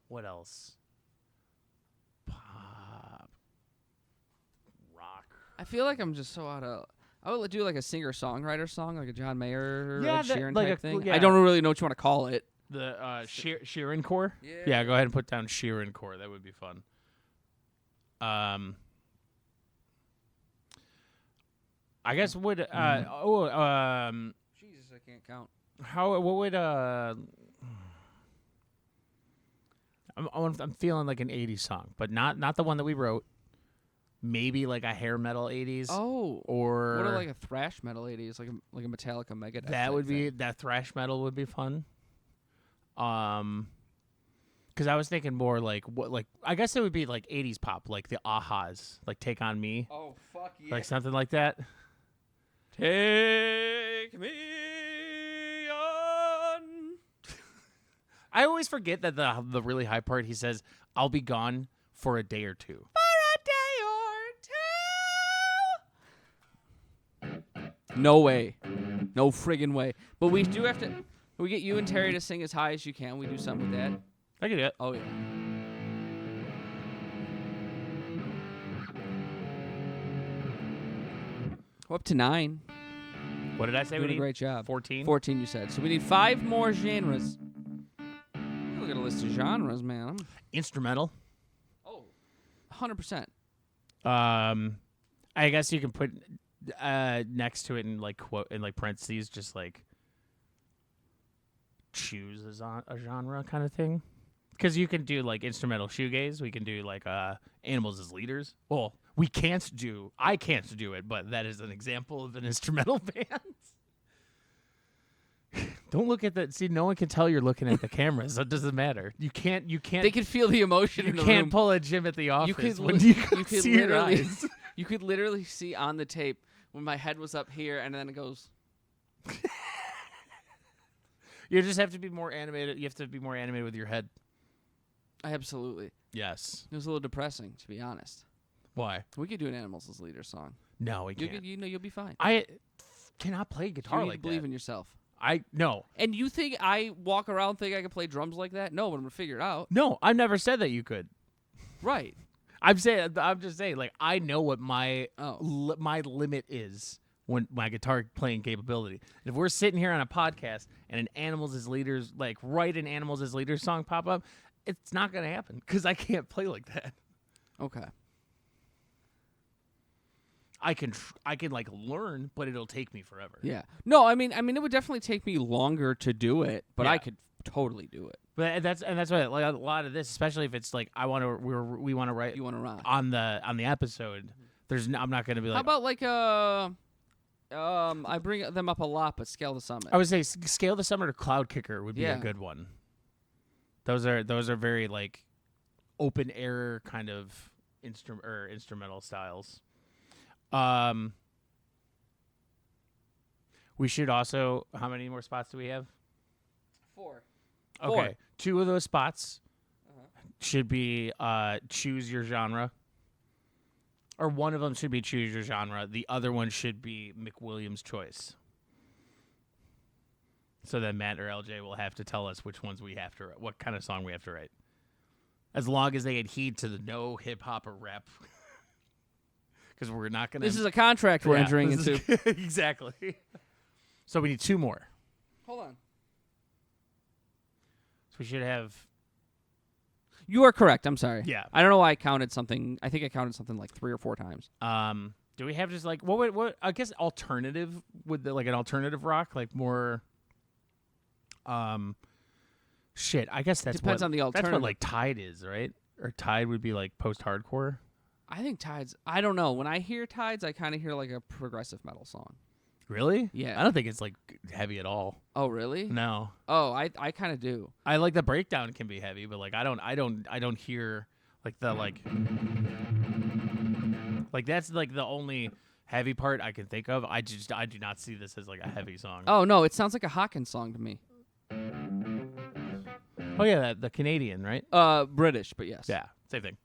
S2: What else? Pop. Rock.
S1: I feel like I'm just so out of... I would do like a singer-songwriter song, like a John Mayer or
S2: Ed
S1: Sheeran
S2: like
S1: type thing.
S2: Yeah.
S1: I don't really know what you want to call it.
S2: The Sheeran core?
S1: Yeah.
S2: Yeah, go ahead and put down Sheeran core. That would be fun. I guess would
S1: Jesus, I can't count.
S2: what would I'm feeling like an 80s song, but not the one that we wrote. Maybe like a hair metal 80s.
S1: Oh,
S2: or
S1: what are like a thrash metal 80s, like a Metallica Megadeth.
S2: That would be that thrash metal would be fun. Because I was thinking more like I guess it would be like 80s pop, like the Ahas, like Take On Me.
S1: Oh fuck yeah!
S2: Like something like that.
S1: Take me on.
S2: I always forget that the really high part he says, "I'll be gone for a day or two."
S1: No way. No friggin' way. But we do have to... We get you and Terry to sing as high as you can. We do something with that.
S2: I can do it.
S1: Oh, yeah. We're up to 9.
S2: What did I say?
S1: Doing a great job.
S2: 14?
S1: 14, you said. So we need 5 more genres. Look at a list of genres, man.
S2: Instrumental.
S1: Oh, 100%.
S2: I guess you can put... next to it in like quote in like parentheses, just like choose a genre kind of thing, because you can do like instrumental shoegaze. We can do like animals as leaders. Well, I can't do it, but that is an example of an instrumental band. Don't look at that. See, no one can tell you're looking at the camera, so it doesn't matter. You can't.
S1: They can feel the emotion.
S2: You
S1: in the
S2: can't
S1: room.
S2: pull a Jim at the office.
S1: You could
S2: see your eyes.
S1: You could literally see on the tape when my head was up here, and then it goes.
S2: You just have to be more animated. You have to be more animated with your head.
S1: Absolutely.
S2: Yes.
S1: It was a little depressing, to be honest.
S2: Why?
S1: We could do an Animals as Leader song.
S2: No, we can't.
S1: You'll be fine.
S2: I cannot play guitar
S1: you need
S2: like
S1: to believe
S2: that.
S1: in yourself.
S2: No.
S1: And you think I walk around think I can play drums like that? No, but I'm gonna figure it out.
S2: No, I've never said that you could.
S1: Right.
S2: I'm just saying, like, I know what my my limit is when my guitar playing capability. If we're sitting here on a podcast and an Animals as Leaders, like, write an Animals as Leaders song pop up, it's not gonna happen because I can't play like that.
S1: Okay.
S2: I can like learn, but it'll take me forever.
S1: Yeah. No, I mean, it would definitely take me longer to do it, but I could totally do it.
S2: But that's what like a lot of this, especially if it's like we want to write
S1: You want to rock.
S2: on the episode. I'm not going to be like.
S1: How about like I bring them up a lot, but Scale the Summit.
S2: I would say Scale the Summit or Cloud Kicker would be a
S1: Yeah.
S2: good one. Those are very like open air kind of instrumental styles. We should also. How many more spots do we have?
S1: 4.
S2: Okay,
S1: 4.
S2: 2 of those spots should be choose your genre, or one of them should be choose your genre. The other one should be McWilliams' choice. So then Matt or LJ will have to tell us which ones we have to, what kind of song we have to write. As long as they adhere to the no hip hop or rap, because we're not gonna.
S1: This is a contract we're entering into.
S2: Exactly. So we need 2 more.
S1: Hold on.
S2: So we should have.
S1: You are correct. I'm sorry.
S2: Yeah.
S1: I don't know why I counted something. I think I counted something like 3 or 4 times.
S2: Do we have just like what I guess alternative like an alternative rock, like more shit. I guess that's
S1: Depends on the
S2: That's
S1: alternative.
S2: what like Tide is, right? Or Tide would be like post-hardcore.
S1: I think Tides. I don't know. When I hear Tides, I kind of hear like a progressive metal song.
S2: Really?
S1: Yeah.
S2: I don't think it's like heavy at all.
S1: Oh, really?
S2: No.
S1: Oh, I kind of do.
S2: I like the breakdown can be heavy, but like I don't hear like the like that's like the only heavy part I can think of. I do not see this as like a heavy song.
S1: Oh no, it sounds like a Hawkins song to me.
S2: Oh yeah, the Canadian, right?
S1: British, but yes.
S2: Yeah, same thing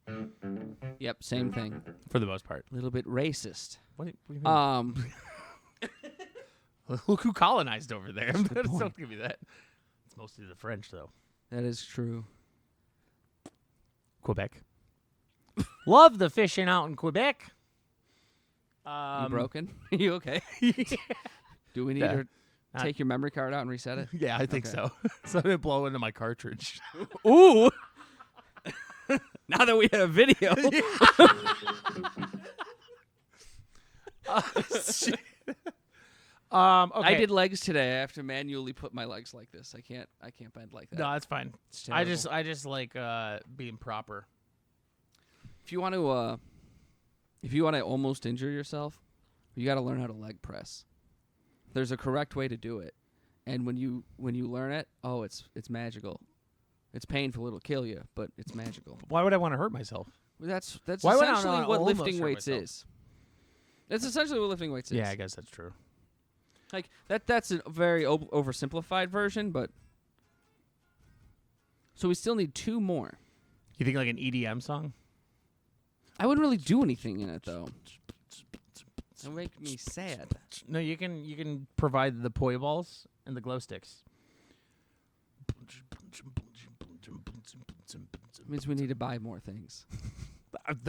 S1: Yep, same thing.
S2: for the most part.
S1: A little bit racist.
S2: What do you mean? Look who colonized over there. Don't give me that. It's mostly the French, though.
S1: That is true.
S2: Quebec. Love the fishing out in Quebec.
S1: You broken? You okay? Do we need to take your memory card out and reset it?
S2: Yeah, I think
S1: Okay.
S2: so. So I'm going to blow into my cartridge.
S1: Ooh! Now that we have video.
S2: Okay.
S1: I did legs today. I have to manually put my legs like this. I can't bend like that.
S2: No, that's fine.
S1: It's
S2: I
S1: terrible.
S2: just like being proper.
S1: If you want to almost injure yourself, you got to learn how to leg press. There's a correct way to do it. And when you learn it, oh, it's magical. It's painful, it'll kill you, but it's magical.
S2: Why would I want to hurt myself?
S1: That's
S2: Why would I
S1: essentially
S2: not
S1: what
S2: almost
S1: lifting
S2: hurt
S1: weights
S2: myself?
S1: is. That's essentially what lifting weights is.
S2: Yeah, I guess that's true.
S1: Like that's a very oversimplified version, but so we still need 2 more.
S2: You think like an EDM song?
S1: I wouldn't really do anything in it though. That would make me sad.
S2: No, you can provide the poi balls and the glow sticks.
S1: Means we need to buy more things.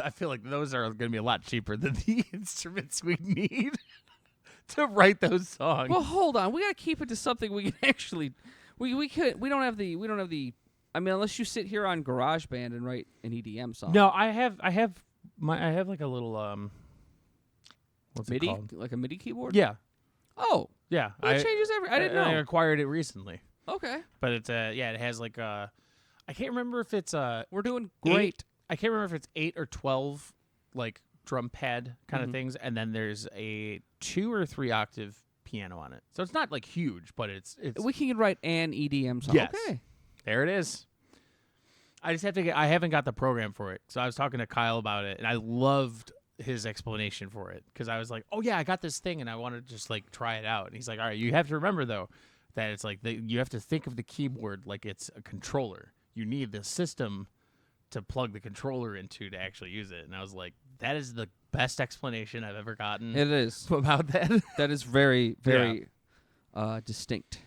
S2: I feel like those are going to be a lot cheaper than the instruments we need to write those songs.
S1: Well, hold on. We gotta keep it to something we can actually. We don't have the. I mean, unless you sit here on GarageBand and write an EDM song.
S2: No, I have like a little what's
S1: MIDI,
S2: it called?
S1: like a MIDI keyboard.
S2: Yeah,
S1: Oh,
S2: yeah.
S1: well, it changes every. I didn't know.
S2: I acquired it recently,
S1: Okay,
S2: but it's it has like I can't remember if it's
S1: we're doing great.
S2: I can't remember if it's 8 or 12 like drum pad kind of things, and then there's a 2 or 3 octave piano on it. So it's not like huge, but it's
S1: We can write an EDM song.
S2: Yes.
S1: Okay.
S2: There it is. I just have to I haven't got the program for it. So I was talking to Kyle about it, and I loved his explanation for it because I was like, oh yeah, I got this thing and I want to just like try it out. And he's like, all right, you have to remember though that it's like you have to think of the keyboard like it's a controller. You need the system to plug the controller into to actually use it. And I was like, that is the best explanation I've ever gotten
S1: It is.
S2: about that.
S1: That is very, very distinct.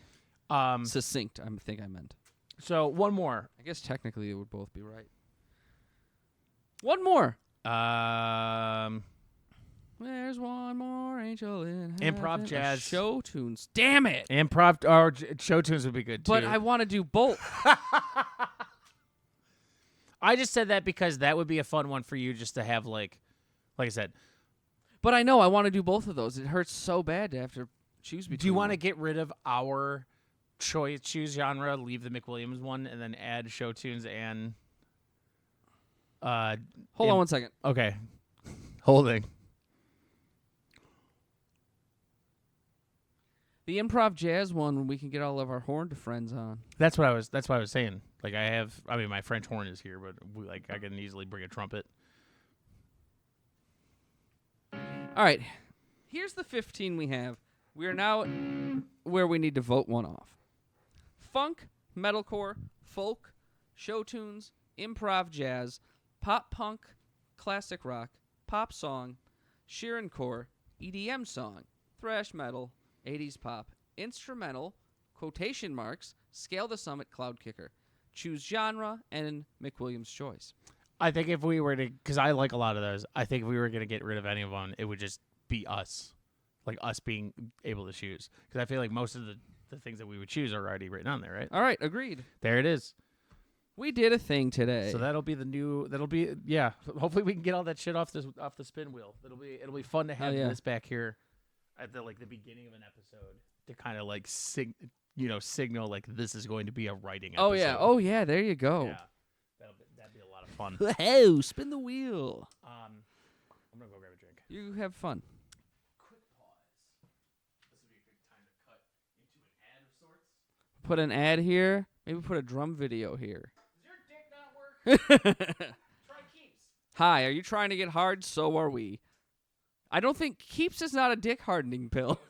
S2: Um,
S1: Succinct, I think I meant.
S2: so one more.
S1: I guess technically it would both be right. One more. There's one more angel in heaven.
S2: Improv jazz.
S1: Show tunes. Damn it.
S2: Improv or show tunes would be good too.
S1: But I want to do both.
S2: I just said that because that would be a fun one for you just to have like I said.
S1: But I know I want to do both of those. It hurts so bad to have to choose between
S2: Do you want to
S1: them.
S2: get rid of our choose genre, leave the McWilliams one, and then add show tunes and.
S1: Hold on 1 second.
S2: Okay, holding.
S1: The improv jazz one, we can get all of our horned friends on.
S2: That's what I was saying. Like I mean, my French horn is here, but I can easily bring a trumpet.
S1: All right, here's the 15 we have. We are now where we need to vote one off. Funk, metalcore, folk, show tunes, improv jazz, pop punk, classic rock, pop song, Sheeran core, EDM song, thrash metal, 80s pop, instrumental, quotation marks, Scale the Summit, Cloud Kicker. Choose genre and McWilliams' choice.
S2: I think if we were to, because I like a lot of those, I think if we were going to get rid of any of them, it would just be us. Like us being able to choose. Because I feel like most of the things that we would choose are already written on there, right?
S1: All right, agreed.
S2: There it is.
S1: We did a thing today.
S2: So that'll be yeah. Hopefully we can get all that shit off the spin wheel. It'll be fun to have this back here at the beginning of an episode to kind of like signal like this is going to be a writing episode.
S1: Oh yeah, there you go.
S2: Yeah. That'd be a lot of fun.
S1: Whoa, spin the wheel.
S2: I'm gonna go grab a drink.
S1: You have fun.
S2: Quick pause. This would be a good time to cut into an ad of sorts.
S1: Put an ad here. Maybe put a drum video here.
S2: Does your dick not work? Try Keeps.
S1: Hi, are you trying to get hard? So are we. I don't think Keeps is not a dick hardening pill.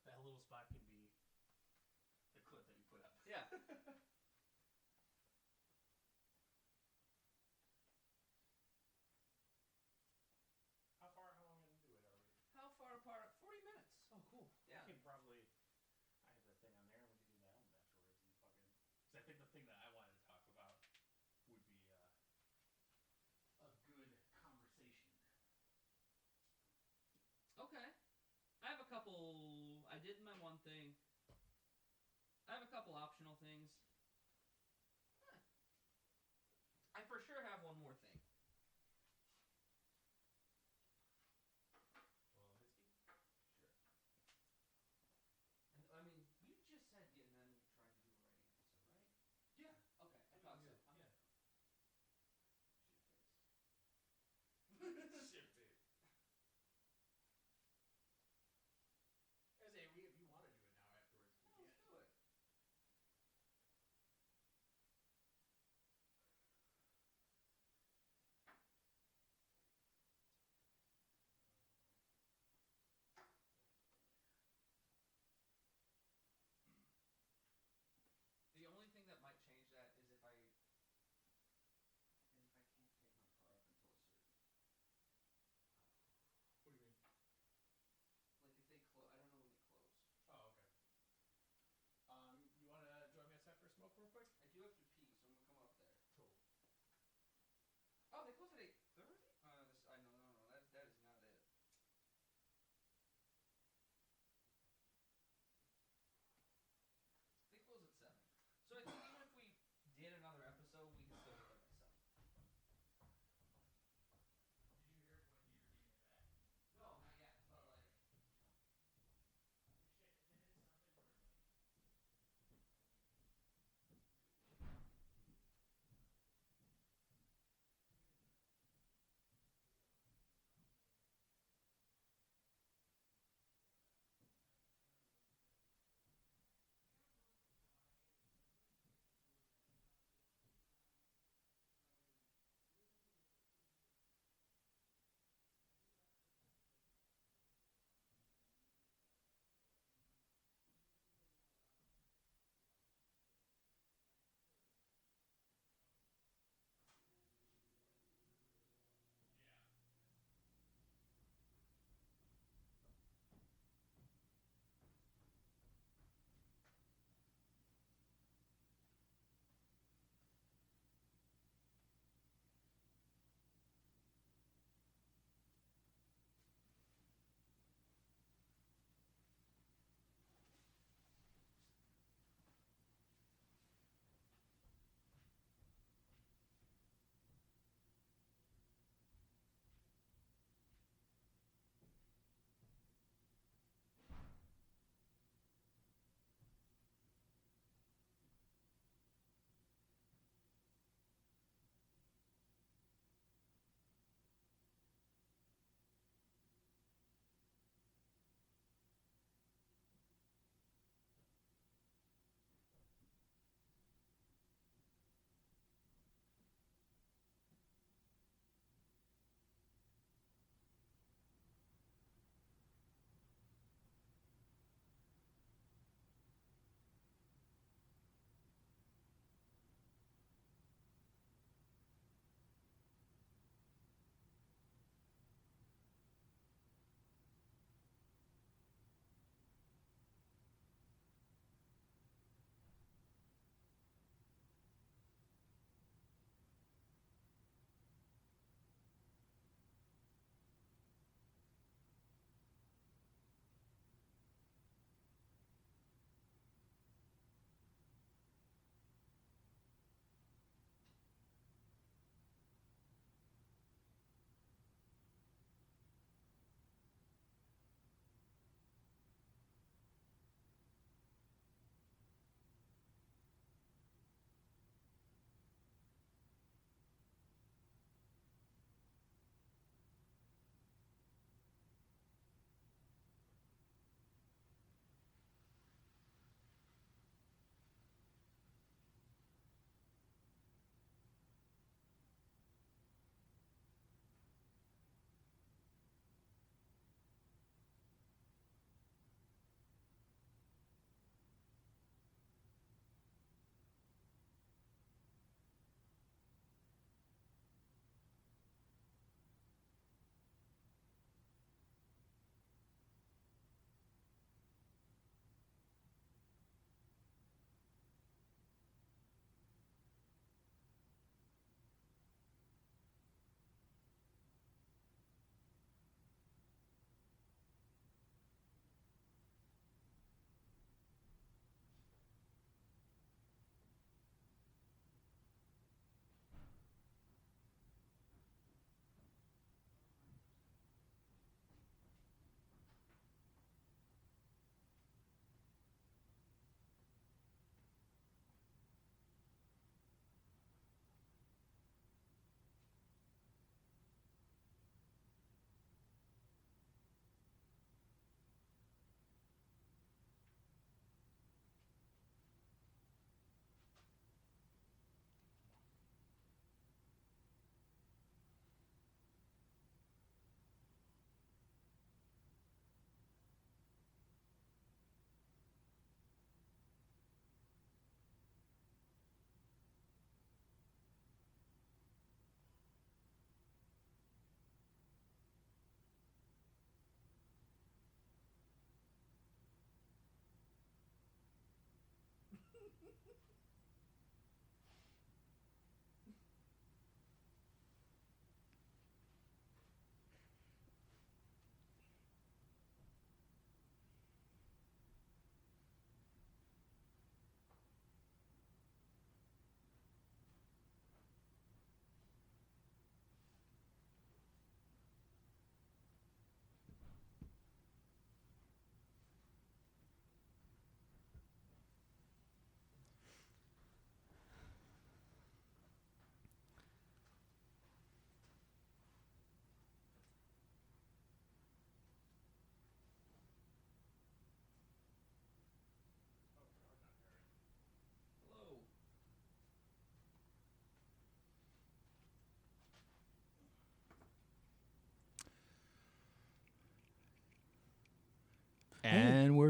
S2: That little spot can be the clip that you put up.
S1: Yeah.
S2: How long into it are we?
S1: How far apart? 40 minutes.
S2: Oh, cool.
S1: Yeah.
S2: I can probably. I have the thing on there, and we could do the album afterwards. And fucking. Because I think the thing that I wanted to talk about would be a good conversation.
S1: Okay. I have a couple. I did my one thing. I have a couple optional things. I for sure have one more thing. And, I mean, you just said getting them trying to do a writing episode, right?
S2: Yeah.
S1: Okay, I thought so.
S2: Yeah.
S1: Shit face.
S2: Shit, babe. If you want to do it now afterwards, we
S1: Let's
S2: can.
S1: do it. The only thing that might change that is if I can't pick my car up until a certain.
S2: What do you mean?
S1: Like if they close, I don't know when they close.
S2: Oh, okay. You want to join me outside for a smoke real quick?
S1: I do have to pee, so I'm gonna come up there.
S2: Cool.
S1: Oh, they close at 8:30. This I no. That is not it. They close at 7. So I think even if we did another episode, we could still get there by 7.
S2: Did you hear when he redeemed it back?
S1: No, not yet. But like.
S2: Shit, did it something where like.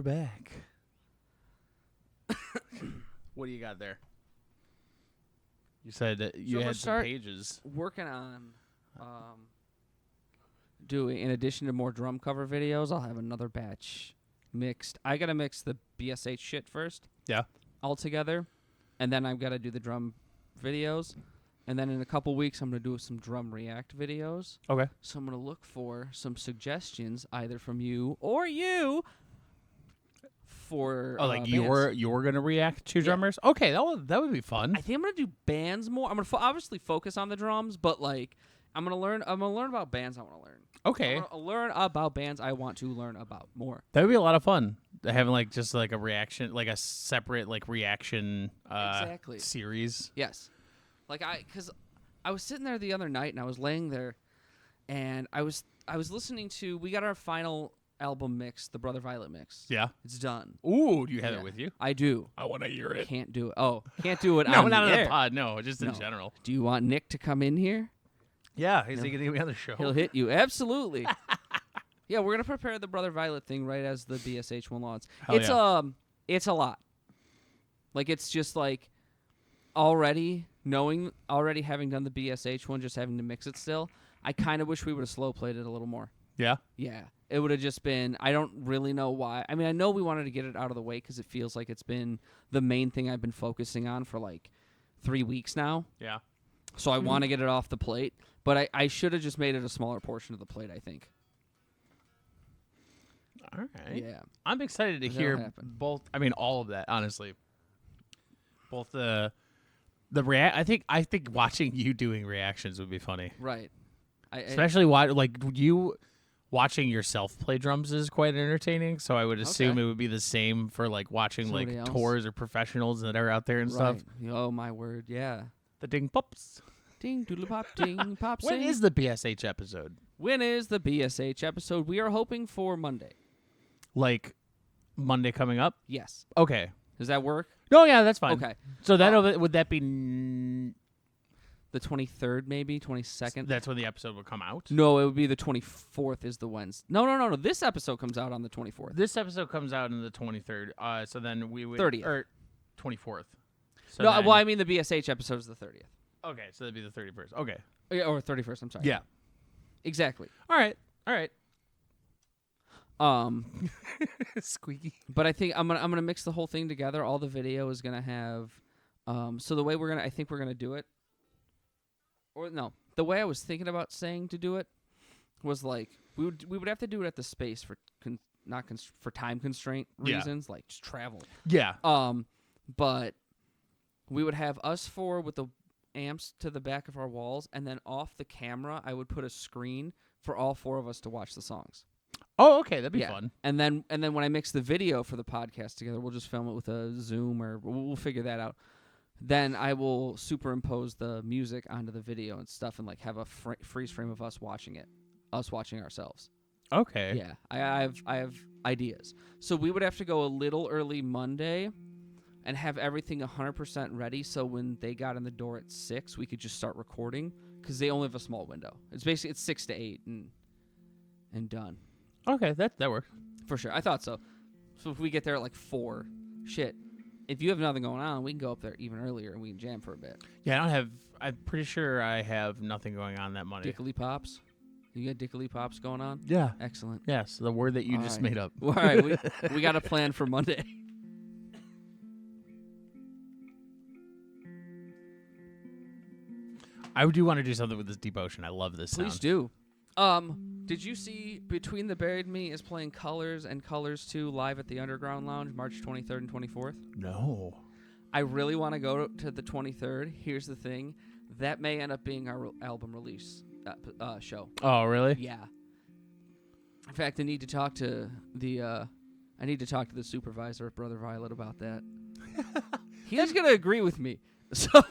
S2: we're back. What do you got there? You said that you had some pages.
S1: Working on doing, in addition to more drum cover videos, I'll have another batch mixed. I got to mix the BSH shit first.
S2: Yeah.
S1: All together. And then I've got to do the drum videos. And then in a couple weeks, I'm going to do some drum react videos.
S2: Okay.
S1: So I'm going to look for some suggestions, either from you or you, for
S2: like
S1: bands.
S2: you're gonna react to drummers. Okay, that would be fun.
S1: I think I'm gonna do bands more. I'm gonna obviously focus on the drums, but like I'm gonna learn about bands I want to learn.
S2: Okay.
S1: I'm gonna learn about bands I want to learn about more.
S2: That would be a lot of fun. Having like just like a reaction, like a separate like reaction
S1: exactly.
S2: series.
S1: Yes. Like because I was sitting there the other night and I was laying there, and I was listening to. We got our final album mix, the Brother Violet mix.
S2: Yeah.
S1: It's done.
S2: Ooh, do you have it with you?
S1: I do.
S2: I want to hear it.
S1: Can't do it. Oh, can't do it
S2: no,
S1: on
S2: not
S1: the
S2: on
S1: air.
S2: the pod. No, just in general.
S1: Do you want Nick to come in here?
S2: Yeah, is he going to get me on the show?
S1: He'll hit you. Absolutely. Yeah, we're going to prepare the Brother Violet thing right as the BSH one launches. It's a lot. Like, it's just like already having done the BSH one, just having to mix it still, I kind of wish we would have slow played it a little more.
S2: Yeah?
S1: Yeah. It would have just been, I don't really know why. I mean, I know we wanted to get it out of the way because it feels like it's been the main thing I've been focusing on for like 3 weeks now.
S2: Yeah.
S1: So I want to get it off the plate, but I should have just made it a smaller portion of the plate, I think.
S2: All right.
S1: Yeah.
S2: I'm excited to hear both, I mean, all of that, honestly. Both the I think watching you doing reactions would be funny.
S1: Right.
S2: Especially you watching yourself play drums is quite entertaining, so I would assume it would be the same for like watching
S1: somebody
S2: like
S1: else.
S2: Tours or professionals that are out there and stuff.
S1: Oh my word, yeah.
S2: The ding pops.
S1: Ding doodle pop ding pop.
S2: When is the BSH episode?
S1: When is the BSH episode? We are hoping for Monday.
S2: Like Monday coming up?
S1: Yes.
S2: Okay.
S1: Does that work?
S2: No, yeah, that's fine.
S1: Okay.
S2: So would that be
S1: the 23rd, maybe 22nd?
S2: That's when the episode would come out?
S1: No, it would be the 24th is the Wednesday. No. This episode comes out on the 24th.
S2: This episode comes out on the 23rd. So then we would
S1: 30th
S2: or 24th. So
S1: no, well, I mean the BSH episode is the 30th.
S2: Okay, so that'd be the 31st. Okay.
S1: Yeah, or 31st. I'm sorry.
S2: Yeah.
S1: Exactly.
S2: All right.
S1: Squeaky. But I think I'm gonna mix the whole thing together. All the video is gonna have. So the way I think we're gonna do it. Or no, the way I was thinking about saying to do it was like we would have to do it at the space for for time constraint reasons, like just travel.
S2: Yeah.
S1: But we would have us four with the amps to the back of our walls, and then off the camera, I would put a screen for all four of us to watch the songs.
S2: Oh, okay, that'd be fun.
S1: And then when I mix the video for the podcast together, we'll just film it with a Zoom or we'll figure that out. Then I will superimpose the music onto the video and stuff, and like have a freeze frame of us watching ourselves.
S2: Okay.
S1: Yeah, I have ideas. So we would have to go a little early Monday, and have everything 100% ready. So when they got in the door at 6, we could just start recording because they only have a small window. It's 6 to 8 and done.
S2: Okay, that works
S1: for sure. I thought so. So if we get there at like 4, shit. If you have nothing going on, we can go up there even earlier and we can jam for a bit.
S2: Yeah, I'm pretty sure I have nothing going on that Monday.
S1: Dickily Pops? You got Dickily Pops going on?
S2: Yeah.
S1: Excellent.
S2: Yes, the word that you just made up.
S1: All right, we got a plan for Monday.
S2: I do want to do something with this Deep Ocean. I love this sound.
S1: Please do. Did you see Between the Buried Me is playing Colors and Colors 2 live at the Underground Lounge March 23rd and 24th?
S2: No.
S1: I really want to go to the 23rd. Here's the thing. That may end up being our album release show.
S2: Oh, really?
S1: Yeah. In fact, I need to talk to the supervisor at Brother Violet about that. He's going to agree with me. So...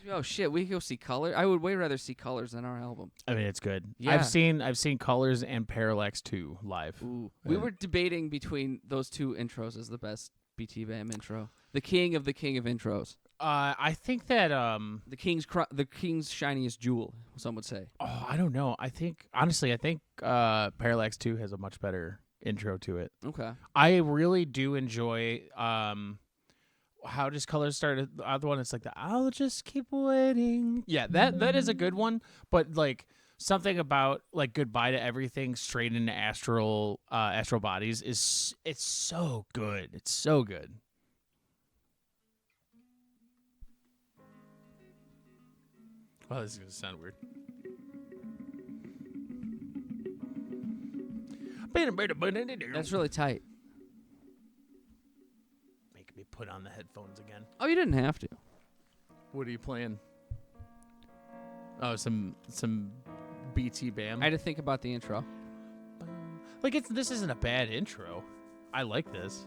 S1: Oh shit, we can go see Colors. I would way rather see Colors than our album.
S2: I mean, it's good.
S1: Yeah.
S2: I've seen Colors and Parallax 2 live.
S1: Ooh. We were debating between those two intros as the best BT Bam intro. The king of intros.
S2: I think that
S1: the king's shiniest jewel, some would say.
S2: Oh, I don't know. I think Parallax 2 has a much better intro to it.
S1: Okay.
S2: I really do enjoy how does Colors start? The other one, it's like the I'll just keep waiting. Yeah, that is a good one. But like something about like Goodbye to Everything straight into astral bodies it's so good. It's so good. Oh, this is gonna sound weird.
S1: That's really tight.
S2: Make me put on the headphones again.
S1: Oh, you didn't have to.
S2: What are you playing? Oh, some BT Bam.
S1: I had to think about the intro.
S2: Like this isn't a bad intro. I like this.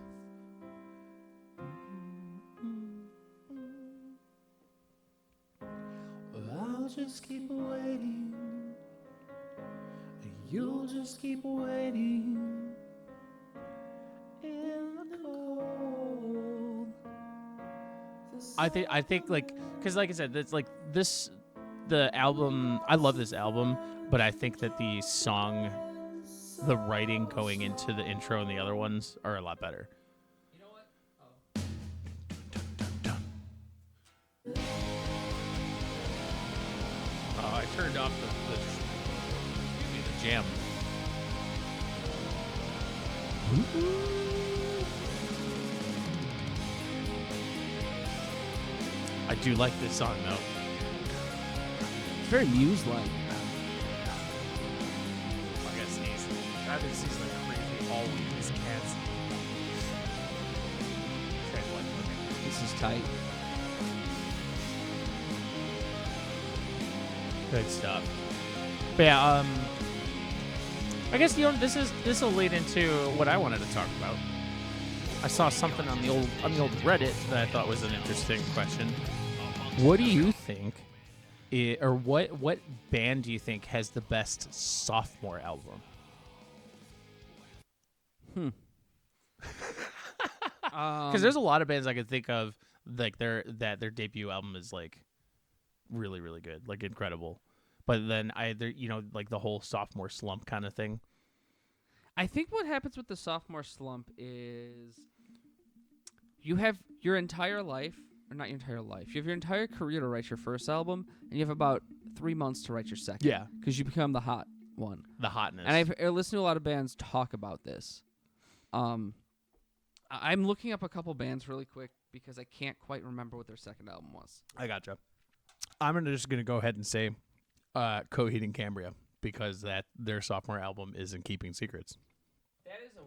S2: I'll just keep waiting. You'll just keep waiting in the cold. I think like because like I said, that's like this the album. I love this album, but I think that the song, the writing going into the intro and the other ones are a lot better.
S1: You know what?
S2: Oh, I turned off the jam. I do like this song though.
S1: It's very Muse-like.
S2: I gotta sneeze. I've been sneezing like crazy all week. These cats.
S1: This is tight.
S2: Good stuff. But yeah, I guess this will lead into what I wanted to talk about. I saw something on the old Reddit that I thought was an interesting question. What do you think, or what band do you think has the best sophomore album? Because there's a lot of bands I could think of like their debut album is like really, really good, like incredible. But then either like the whole sophomore slump kind of thing.
S1: I think what happens with the sophomore slump is you have your entire life, or not your entire life, you have your entire career to write your first album, and you have about 3 months to write your second.
S2: Yeah.
S1: Because you become the hot one.
S2: The hotness.
S1: And I've listened to a lot of bands talk about this. I'm looking up a couple bands really quick because I can't quite remember what their second album was.
S2: I gotcha. I'm just gonna go ahead and say Coheed and Cambria because their sophomore album is In Keeping Secrets.
S1: That is a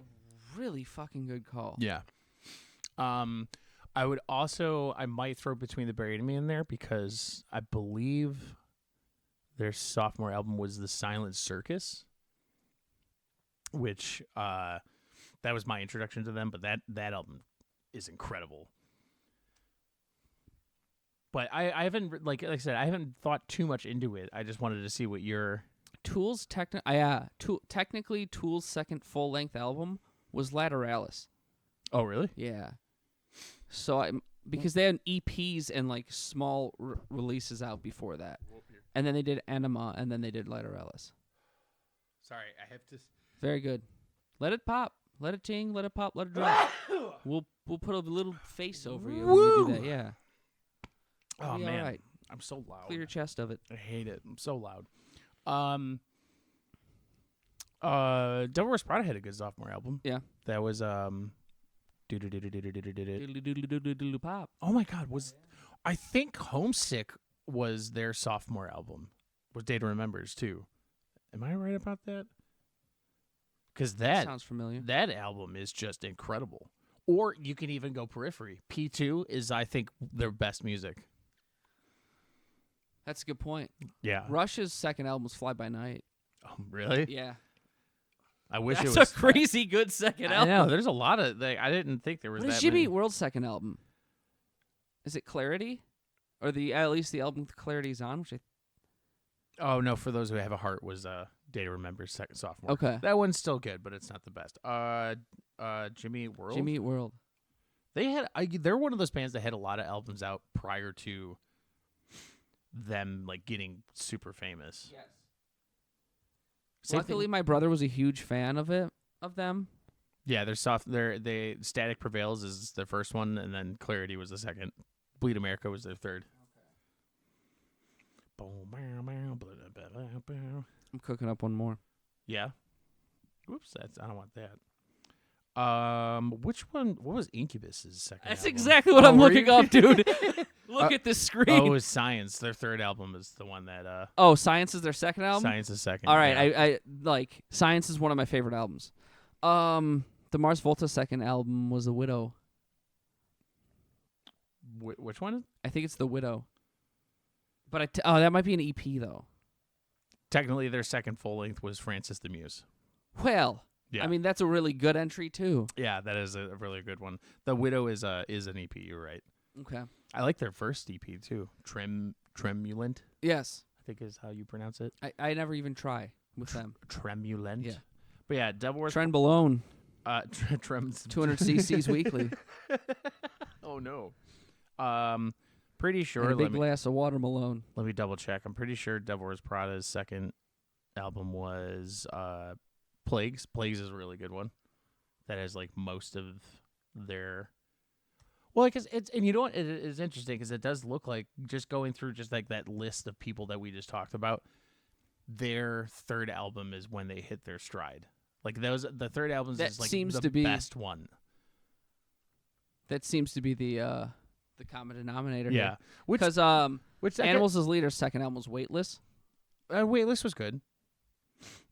S1: really fucking good call.
S2: Yeah. I might throw Between the Buried and Me in there because I believe their sophomore album was The Silent Circus, which that was my introduction to them, but that album is incredible. But I haven't, like I said, I haven't thought too much into it. I just wanted to see what your...
S1: Tool's technically Tool's second full-length album was Lateralis.
S2: Oh, really?
S1: Yeah. So because they had EPs and like small releases out before that. And then they did Enema, and then they did Lateralis.
S2: Sorry, I have to...
S1: Very good. Let it pop. Let it ting. Let it pop. Let it drop. We'll put a little face over you when you do that. Yeah.
S2: Oh, man.
S1: All right.
S2: I'm so loud.
S1: Clear your chest of it.
S2: I hate it. I'm so loud. Devil Wears Prada had a good sophomore album.
S1: Yeah.
S2: That was
S1: Pop.
S2: oh my god, I think Homesick was their sophomore album. Was Data Remembers too. Am I right about that? Because that
S1: sounds familiar.
S2: That album is just incredible. Or you can even go Periphery. P2 is, I think, their best music.
S1: That's a good point.
S2: Yeah.
S1: Rush's second album was Fly By Night.
S2: Oh, really?
S1: Yeah.
S2: I wish
S1: That's
S2: it was
S1: a crazy good second
S2: I
S1: album.
S2: know. There's a lot of... I didn't think there was
S1: What
S2: that
S1: is Jimmy
S2: many.
S1: Eat World's second album? Is it Clarity? Or at least the album Clarity's on, which
S2: Oh, no. For Those Who Have a Heart was Data Remembers second sophomore.
S1: Okay.
S2: That one's still good, but it's not the best. Jimmy Eat World?
S1: Jimmy Eat World.
S2: They're one of those bands that had a lot of albums out prior to them like getting super famous.
S1: Yes.
S2: Same
S1: Luckily,
S2: thing-
S1: my brother was a huge fan of them,
S2: Yeah, they're soft. They Static Prevails is the first one, and then Clarity was the second. Bleed America was their third.
S1: I'm cooking up one more.
S2: Yeah. Whoops, I don't want that. Which one? What was Incubus's second?
S1: That's
S2: album?
S1: exactly what I'm
S2: were
S1: looking
S2: you?
S1: up, dude. Look at this screen.
S2: Oh, it was Science. Their third album is the one that.
S1: Oh, Science is their second album?
S2: Science is second.
S1: All right,
S2: yeah.
S1: I like Science is one of my favorite albums. The Mars Volta second album was The Widow.
S2: Which one?
S1: I think it's The Widow. But that might be an EP though.
S2: Technically, their second full length was Francis the Muse.
S1: Well,
S2: Yeah.
S1: I mean that's a really good entry too.
S2: Yeah, that is a really good one. The Widow is an EP. You're right.
S1: Okay.
S2: I like their first EP too. Tremulant,
S1: Yes.
S2: I think is how you pronounce it.
S1: I never even try with them.
S2: Tremulant.
S1: Yeah.
S2: But yeah, Devil Wears
S1: Trenbolone,
S2: Trems
S1: 200 cc's weekly,
S2: Oh no. Pretty sure.
S1: and a big
S2: Let me
S1: glass of water Malone.
S2: double check. I'm pretty sure Devil Wears Prada's second album was Plagues. Plagues is a really good one. That has like most of their. Well, because it's and you know what it is interesting because it does look like just going through just like that list of people that we just talked about. Their third album is when they hit their stride. Like the third album
S1: That
S2: is like
S1: seems
S2: the
S1: to be-
S2: best one.
S1: That seems to be the common denominator.
S2: Yeah, which
S1: Because
S2: which
S1: Animals as Leader's second album was Weightless.
S2: Weightless was good.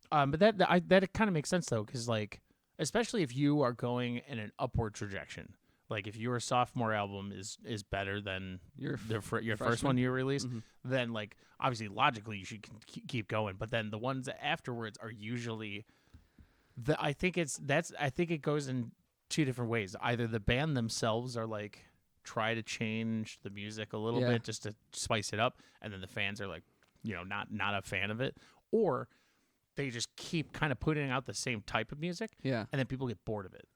S2: But that kind of makes sense though, because like especially if you are going in an upward trajectory, like if your sophomore album is better than
S1: Your
S2: your first
S1: freshman?
S2: one you released,
S1: Mhm.
S2: then like obviously logically you should keep going. But then the ones afterwards are usually I think it goes in two different ways. Either the band themselves are like try to change the music a little
S1: Yeah.
S2: bit just to spice it up, and then the fans are like, not a fan of it, or they just keep kind of putting out the same type of music,
S1: Yeah.
S2: and then people get bored of it.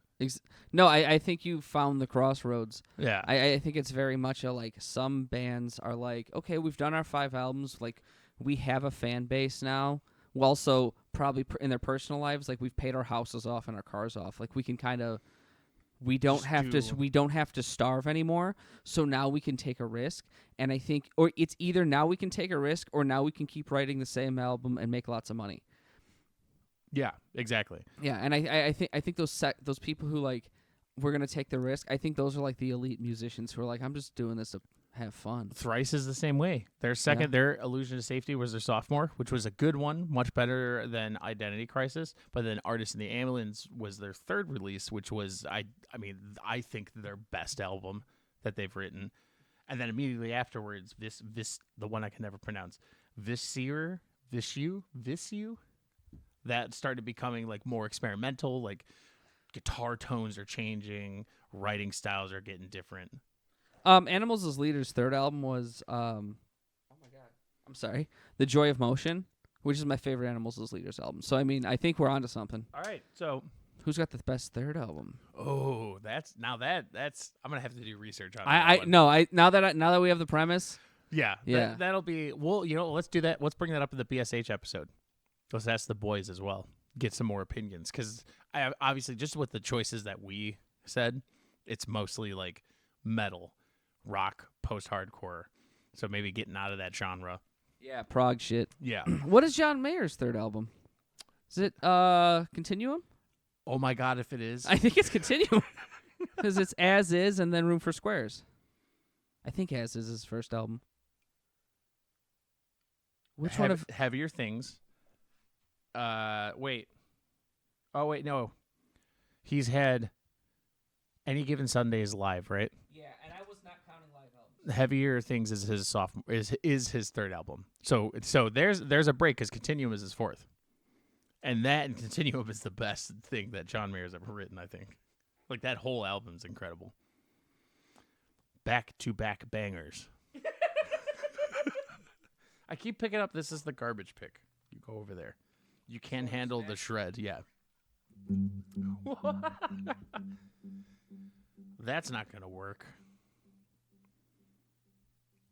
S1: No, I think you found the crossroads.
S2: Yeah,
S1: I think it's very much a like some bands are like, okay, we've done our 5 albums, like we have a fan base now. Well, also probably in their personal lives, like we've paid our houses off and our cars off. Like we can kind of we don't have to starve anymore. So now we can take a risk. And I think or it's either now we can take a risk or now we can keep writing the same album and make lots of money.
S2: yeah, exactly.
S1: Yeah, and I think those people who like we're gonna take the risk. I think those are like the elite musicians who are like, I'm just doing this to have fun.
S2: Thrice is the same way. Their Illusion to Safety was their sophomore, which was a good one, much better than Identity Crisis. But then Artist in the Ambulance was their third release, which was I think their best album that they've written. And then immediately afterwards, this the one I can never pronounce, Visu, that started becoming like more experimental, like guitar tones are changing, writing styles are getting different.
S1: Animals as Leaders' third album was oh my god, I'm sorry, The Joy of Motion, which is my favorite Animals as Leaders album. So I mean, I think we're onto something.
S2: All right, so
S1: Who's got the best third album?
S2: that's I'm gonna have to do research on that one.
S1: Now that we have the premise,
S2: Yeah.
S1: Yeah.
S2: That'll be let's do that. Let's bring that up in the BSH episode. Let's ask the boys as well. Get some more opinions because I obviously just with the choices that we said, it's mostly like metal, rock, post-hardcore. So maybe getting out of that genre.
S1: yeah, prog shit.
S2: Yeah.
S1: What is John Mayer's third album? Is it Continuum?
S2: Oh my God, if it is.
S1: I think it's Continuum because it's As Is and then Room for Squares. I think As Is his first album. Which one of
S2: Heavier Things? Wait. Oh wait, no. He's had Any Given Sunday is live, right?
S1: Yeah, and I was not counting live albums.
S2: Heavier Things is his sophomore is his third album. So there's a break because Continuum is his fourth, and that and Continuum is the best thing that John Mayer's ever written. I think, like that whole album's incredible. Back to back bangers. I keep picking up. This is the garbage pick. You go over there. You can handle the shred. Yeah. That's not gonna work.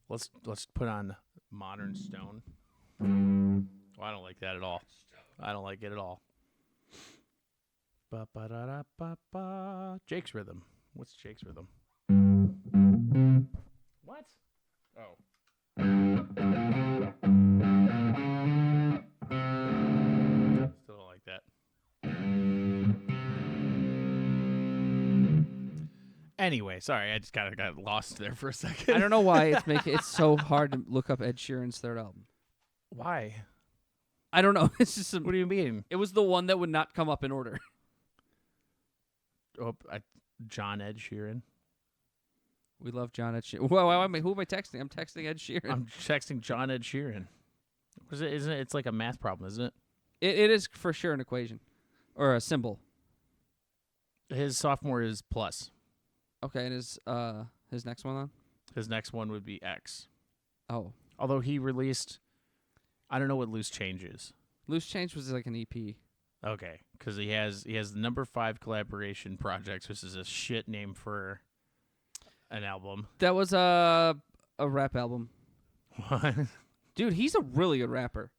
S2: Let's put on Modern Stone. Well, I don't like that at all. I don't like it at all. Ba-ba-da-da-ba-ba. Jake's rhythm. What's Jake's rhythm? What? Oh. Still don't like that. Anyway, sorry, I just kind of got lost there for a second.
S1: I don't know why it's so hard to look up Ed Sheeran's third album.
S2: Why?
S1: I don't know. It's just
S2: What do you mean?
S1: It was the one that would not come up in order.
S2: Oh, John Ed Sheeran.
S1: We love John Ed Sheeran. Who am I texting? I'm texting Ed Sheeran.
S2: I'm texting John Ed Sheeran. Isn't it? It's like a math problem, isn't it?
S1: It is for sure an equation or a symbol.
S2: His sophomore is plus.
S1: Okay, and his next one then?
S2: His next one would be X.
S1: Oh.
S2: Although he released, I don't know what Loose Change is.
S1: Loose Change was like an EP.
S2: Okay, because he has the number 5 collaboration projects, which is a shit name for an album.
S1: That was a rap album.
S2: What?
S1: Dude, he's a really good rapper.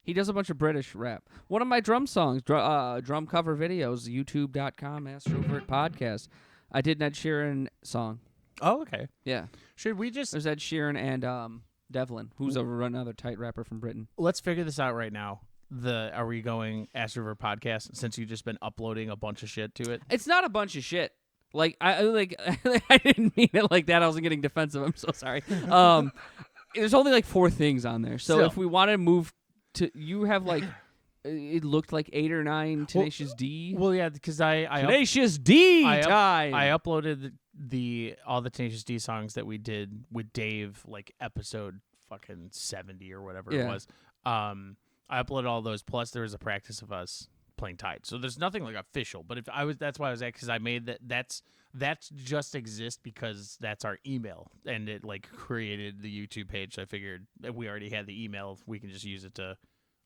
S1: He does a bunch of British rap. One of my drum songs, drum cover videos, youtube.com, Astrovert Podcast. I did an Ed Sheeran song.
S2: Oh, okay.
S1: Yeah.
S2: Should we just...
S1: There's Ed Sheeran and Devlin, who's another tight rapper from Britain.
S2: Let's figure this out right now. Are we going Astrovert Podcast, since you've just been uploading a bunch of shit to it?
S1: It's not a bunch of shit. Like, I didn't mean it like that. I wasn't getting defensive. I'm so sorry. There's only like 4 things on there. So if we want to move... You have like, it looked like 8 or 9 Tenacious D.
S2: Well, yeah, because I
S1: Tenacious D time.
S2: I uploaded all the Tenacious D songs that we did with Dave, like episode fucking 70 or whatever it was. I uploaded all those. Plus, there was a practice of us playing tight. So there's nothing like official. But that's why I was at, because I made that's just exist because that's our email, and it like created the YouTube page. So I figured that we already had the email, we can just use it to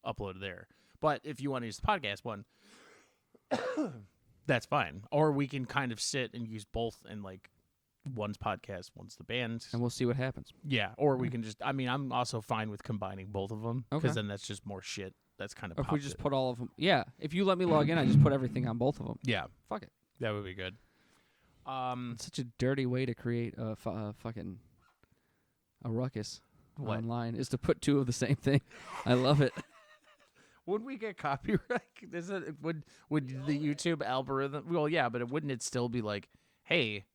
S2: upload there. But if you want to use the podcast one, that's fine. Or we can kind of sit and use both, and like one's podcast, one's the band,
S1: and we'll see what happens.
S2: Yeah. Or we can just. I mean, I'm also fine with combining both of them, because then that's just more shit. That's kind of.
S1: Or if we just put all of them. Yeah. If you let me log in, I just put everything on both of them.
S2: Yeah.
S1: Fuck it.
S2: That would be good.
S1: It's such a dirty way to create a fucking ruckus online, is to put 2 of the same thing. I love it.
S2: Would we get copyright? Would the YouTube algorithm? Well, yeah, but wouldn't it still be like, hey,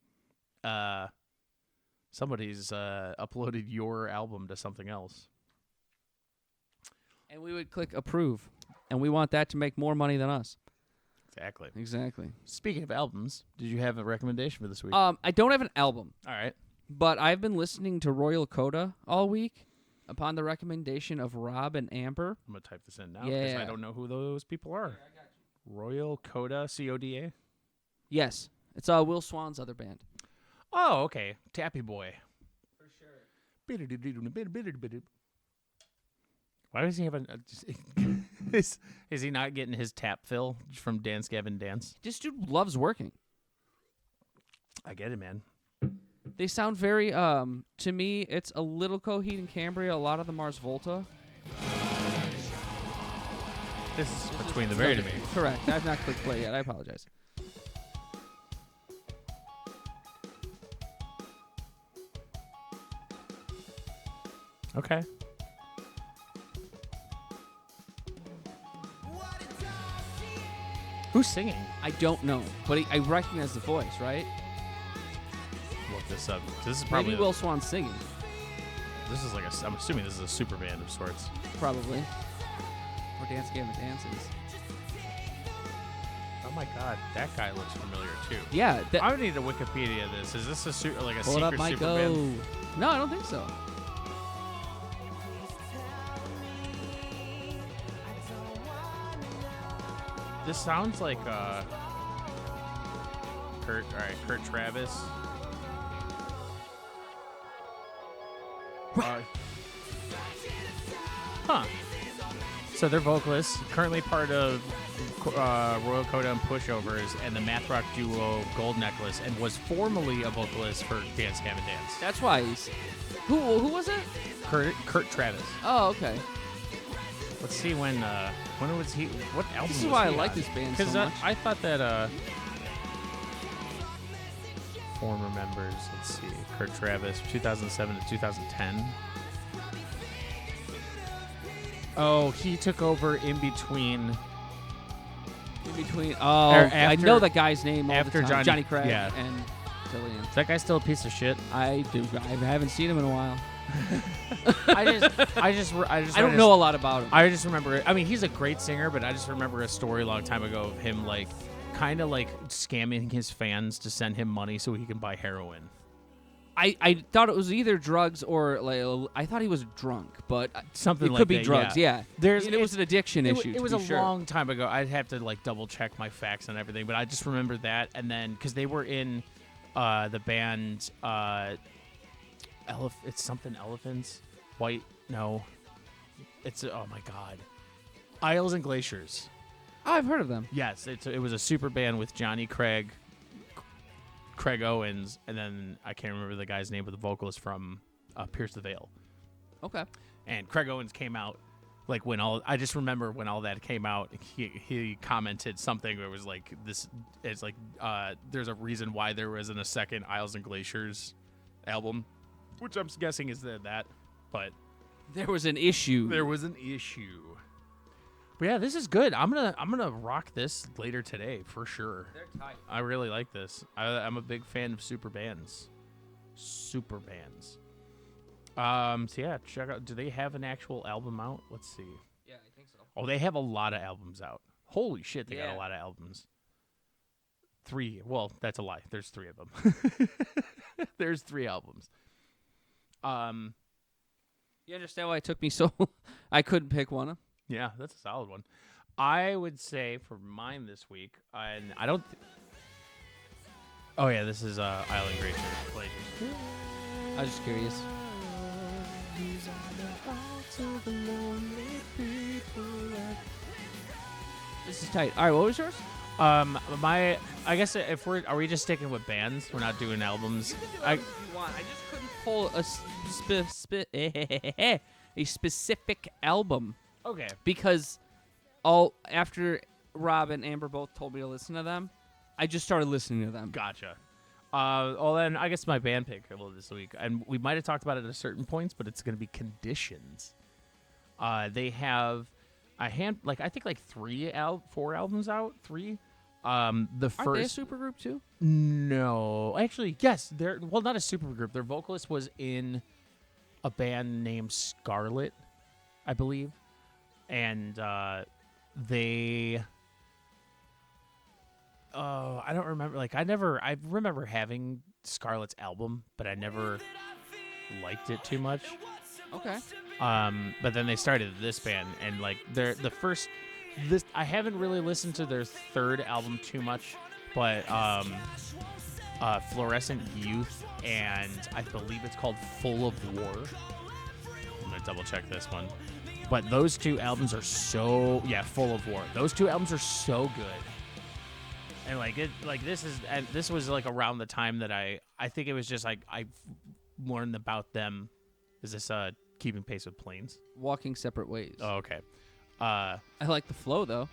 S2: somebody's uploaded your album to something else?
S1: And we would click approve, and we want that to make more money than us. Exactly.
S2: Speaking of albums, did you have a recommendation for this week?
S1: I don't have an album.
S2: All right.
S1: But I've been listening to Royal Coda all week upon the recommendation of Rob and Amber.
S2: I'm going to type this in now because I don't know who those people are. Royal Coda, C-O-D-A?
S1: Yes. It's Will Swan's other band.
S2: Oh, okay. Tappy Boy.
S1: For sure.
S2: Why does he have is he not getting his tap fill from Dance Gavin Dance?
S1: This dude loves working.
S2: I get it, man.
S1: They sound very, to me, it's a little Coheed and Cambria, a lot of the Mars Volta.
S2: This is Between the Buried and Me.
S1: Correct. I've not clicked play yet. I apologize.
S2: Okay. Who's singing?
S1: I don't know, but I recognize the voice, right?
S2: Look this up. This is probably
S1: maybe Will Swan's singing.
S2: This is like I'm assuming this is a super band of sorts.
S1: Probably. Or Dance Gavin Dances.
S2: Oh my God, that guy looks familiar too.
S1: Yeah,
S2: I would need to Wikipedia this. Is this a secret
S1: Hold up,
S2: super
S1: band? No, I don't think so.
S2: This sounds like Kurt Travis. Huh. So they're vocalists, currently part of Royal Coda and Pushovers and the math rock duo Gold Necklace, and was formerly a vocalist for Dance Gavin Dance.
S1: That's why he's... Who was it?
S2: Kurt Travis.
S1: Oh, okay.
S2: Let's see when was he? What album?
S1: This is
S2: was
S1: why I
S2: he
S1: like
S2: on?
S1: this band
S2: Because
S1: so much.
S2: I thought that former members. Let's see, Kurt Travis, 2007 to 2010. Oh, he took over in between.
S1: Oh, I know that guy's name all
S2: after
S1: the time. Johnny Craig
S2: yeah.
S1: and Dillian.
S2: Is that guy still a piece of shit?
S1: I haven't seen him in a while.
S2: I
S1: don't know a lot about him.
S2: I just remember. I mean, he's a great singer, but I just remember a story a long time ago of him like, kind of like scamming his fans to send him money so he can buy heroin.
S1: I thought it was either drugs or like I thought he was drunk, but
S2: Something
S1: it
S2: like
S1: could be
S2: that,
S1: drugs. Yeah,
S2: There's
S1: it was an addiction issue.
S2: It was
S1: to
S2: a
S1: be sure.
S2: long time ago. I'd have to like double check my facts and everything, but I just remember that. And then because they were in the band, it's something Elephants, White. No, it's oh my god, Isles and Glaciers.
S1: Oh, I've heard of them.
S2: Yes, it was a super band with Johnny Craig, Craig Owens, and then I can't remember the guy's name, but the vocalist from Pierce the Veil.
S1: Okay.
S2: And Craig Owens came out like I just remember when all that came out, he commented something that was like this. It's like there's a reason why there wasn't a second Isles and Glaciers album, which I'm guessing is that, but
S1: there was an issue.
S2: There was an issue. But yeah, this is good. I'm gonna rock this later today for sure.
S1: They're tight.
S2: I really like this. I'm a big fan of super bands. Super bands. So yeah, check out. Do they have an actual album out? Let's see.
S1: Yeah, I think so.
S2: Oh, they have a lot of albums out. Holy shit, they got
S1: Yeah.
S2: a lot of albums. 3. Well, that's a lie. There's 3 of them. There's 3 albums.
S1: You understand why it took me so? I couldn't pick one.
S2: Yeah, that's a solid one. I would say for mine this week, and I don't. Oh yeah, this is Island Glaciers.
S1: I was just curious. This is tight. All right, what was yours?
S2: I guess if are we just sticking with bands? We're not doing albums.
S1: I just couldn't pull a specific album.
S2: Okay.
S1: Because after Rob and Amber both told me to listen to them, I just started listening to them.
S2: Gotcha. Well, then I guess my band pick this week, and we might have talked about it at certain points, but it's going to be Conditions. They have I think 4 albums out. 3.
S1: Aren't they a supergroup too?
S2: No, actually, yes. They're not a supergroup. Their vocalist was in a band named Scarlet, I believe, and they. Oh, I don't remember. I remember having Scarlet's album, but I never liked it too much.
S1: Okay.
S2: But then they started this band, and I haven't really listened to their 3rd album too much, but Fluorescent Youth, and I believe it's called Full of War. I'm gonna double check this one, but those 2 albums are Full of War. Those 2 albums are so good. And this was like around the time that I think it was just like I learned about them. Is this Keeping Pace with Planes?
S1: Walking Separate Ways.
S2: Oh, okay.
S1: I like the flow though.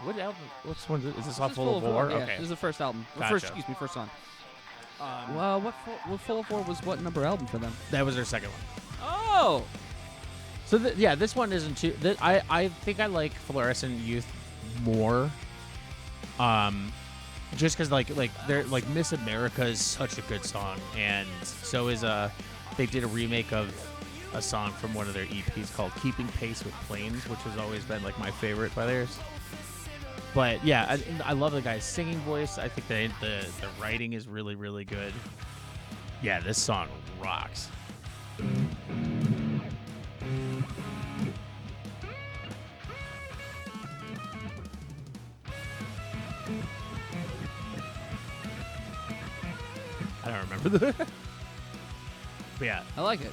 S2: What album? Which one is this? Off
S1: This is
S2: Full of War?
S1: Yeah,
S2: Okay.
S1: this is the first album.
S2: Gotcha.
S1: First song. Well, what Full of War was what number album for them?
S2: That was their second one.
S1: Oh.
S2: So this one isn't too. I think I like Fluorescent Youth more. Just because they're like Miss America is such a good song, and so is they did a remake of a song from one of their EPs called Keeping Pace with Planes, which has always been like my favorite by theirs. But yeah, I love the guy's singing voice. I think the writing is really, really good. Yeah, this song rocks. I don't remember the. But yeah,
S1: I like it.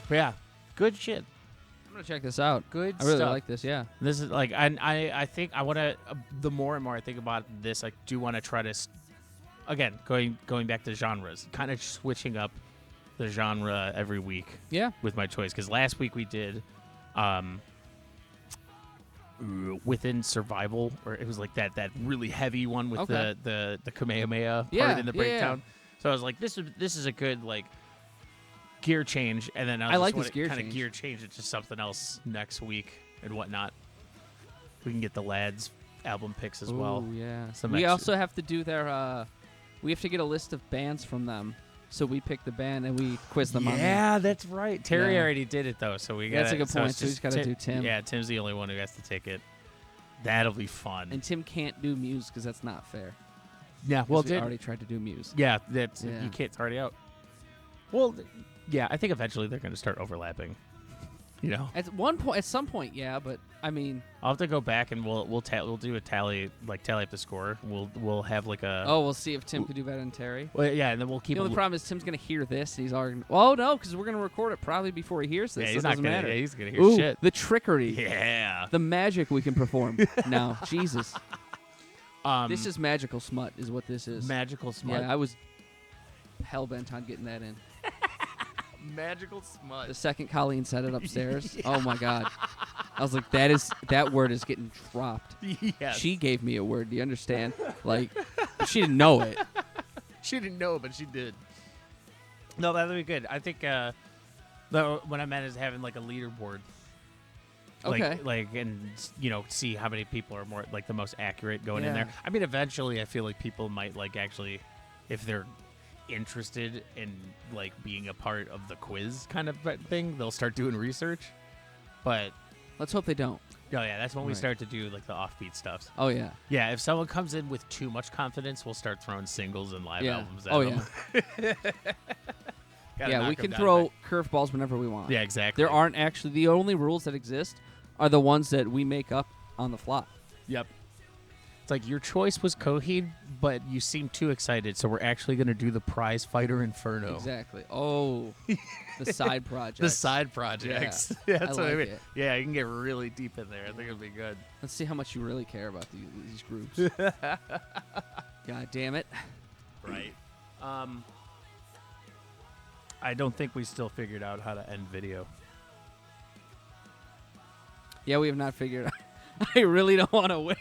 S2: But yeah, good shit.
S1: I'm gonna check this out.
S2: Good
S1: I really
S2: stuff.
S1: like this. Yeah.
S2: This is like I think I want to. The more and more I think about this, I do want to try to. Again, going back to genres, kind of switching up the genre every week.
S1: Yeah.
S2: With my choice, because last week we did, within survival, or it was like that really heavy one with the Kamehameha part in the breakdown. So I was like, this is a good like gear change, and then I
S1: like this gear
S2: kind of
S1: change.
S2: gear change it to something else next week and whatnot. We can get the lads album picks as well.
S1: Oh yeah.
S2: Some
S1: We
S2: extra-
S1: also have to do their. We have to get a list of bands from them. So we pick the band and we quiz them on.
S2: Yeah, that's right. Terry
S1: Yeah.
S2: already did it though, so we got.
S1: That's a good point. So we just gotta do Tim.
S2: Yeah, Tim's the only one who has to take it. That'll be fun.
S1: And Tim can't do Muse because that's not fair.
S2: Yeah,
S1: We already tried to do Muse.
S2: Yeah, that's
S1: Yeah.
S2: you can't. It's already out. Well, yeah, I think eventually they're going to start overlapping. You know,
S1: At some point, yeah. But I mean,
S2: I'll have to go back and we'll do a tally up the score. We'll have like a.
S1: we'll see if Tim could do better than Terry.
S2: Well, yeah, and then we'll keep.
S1: The only problem is Tim's gonna hear this. And he's already. Well, no, because we're gonna record it probably before he hears this.
S2: Yeah,
S1: so
S2: he's
S1: it
S2: not
S1: doesn't
S2: gonna.
S1: matter.
S2: Yeah, he's gonna hear
S1: Ooh,
S2: shit.
S1: the trickery.
S2: Yeah.
S1: The magic we can perform now. Jesus. This is magical smut, is what this is.
S2: magical smut.
S1: Yeah, I was hell bent on getting that in.
S2: Magical smut.
S1: The second Colleen said it upstairs. Oh my God. I was like, that word is getting dropped.
S2: Yes.
S1: She gave me a word. Do you understand? Like, she didn't know it.
S2: She didn't know, but she did. No, that'll be good. I think what I meant is having like a leaderboard.
S1: Okay.
S2: And see how many people are more like the most accurate going in
S1: Yeah.
S2: there. I mean, eventually, I feel like people might like actually, if they're interested in like being a part of the quiz kind of thing, they'll start doing research. But
S1: Let's hope they don't.
S2: oh yeah, that's when we
S1: Right.
S2: start to do like the offbeat stuff.
S1: Oh, yeah.
S2: Yeah, if someone comes in with too much confidence, we'll start throwing singles and live
S1: Yeah.
S2: albums at
S1: Oh,
S2: them.
S1: yeah.
S2: Gotta
S1: Yeah,
S2: knock
S1: we
S2: 'em
S1: can
S2: down
S1: throw
S2: quick.
S1: curveballs whenever we want.
S2: Yeah, exactly.
S1: There aren't actually, the only rules that exist are the ones that we make up on the fly.
S2: Yep. It's like your choice was Coheed, but you seem too excited, so we're actually going to do the Prize Fighter Inferno.
S1: Exactly. Oh, the side project.
S2: The side projects.
S1: Yeah.
S2: That's
S1: I
S2: what I
S1: like
S2: mean.
S1: it.
S2: Yeah, you can get really deep in there. I think it'll be good.
S1: Let's see how much you really care about these groups. God damn it.
S2: Right. I don't think we still figured out how to end video.
S1: Yeah, we have not figured out. I really don't want to wait.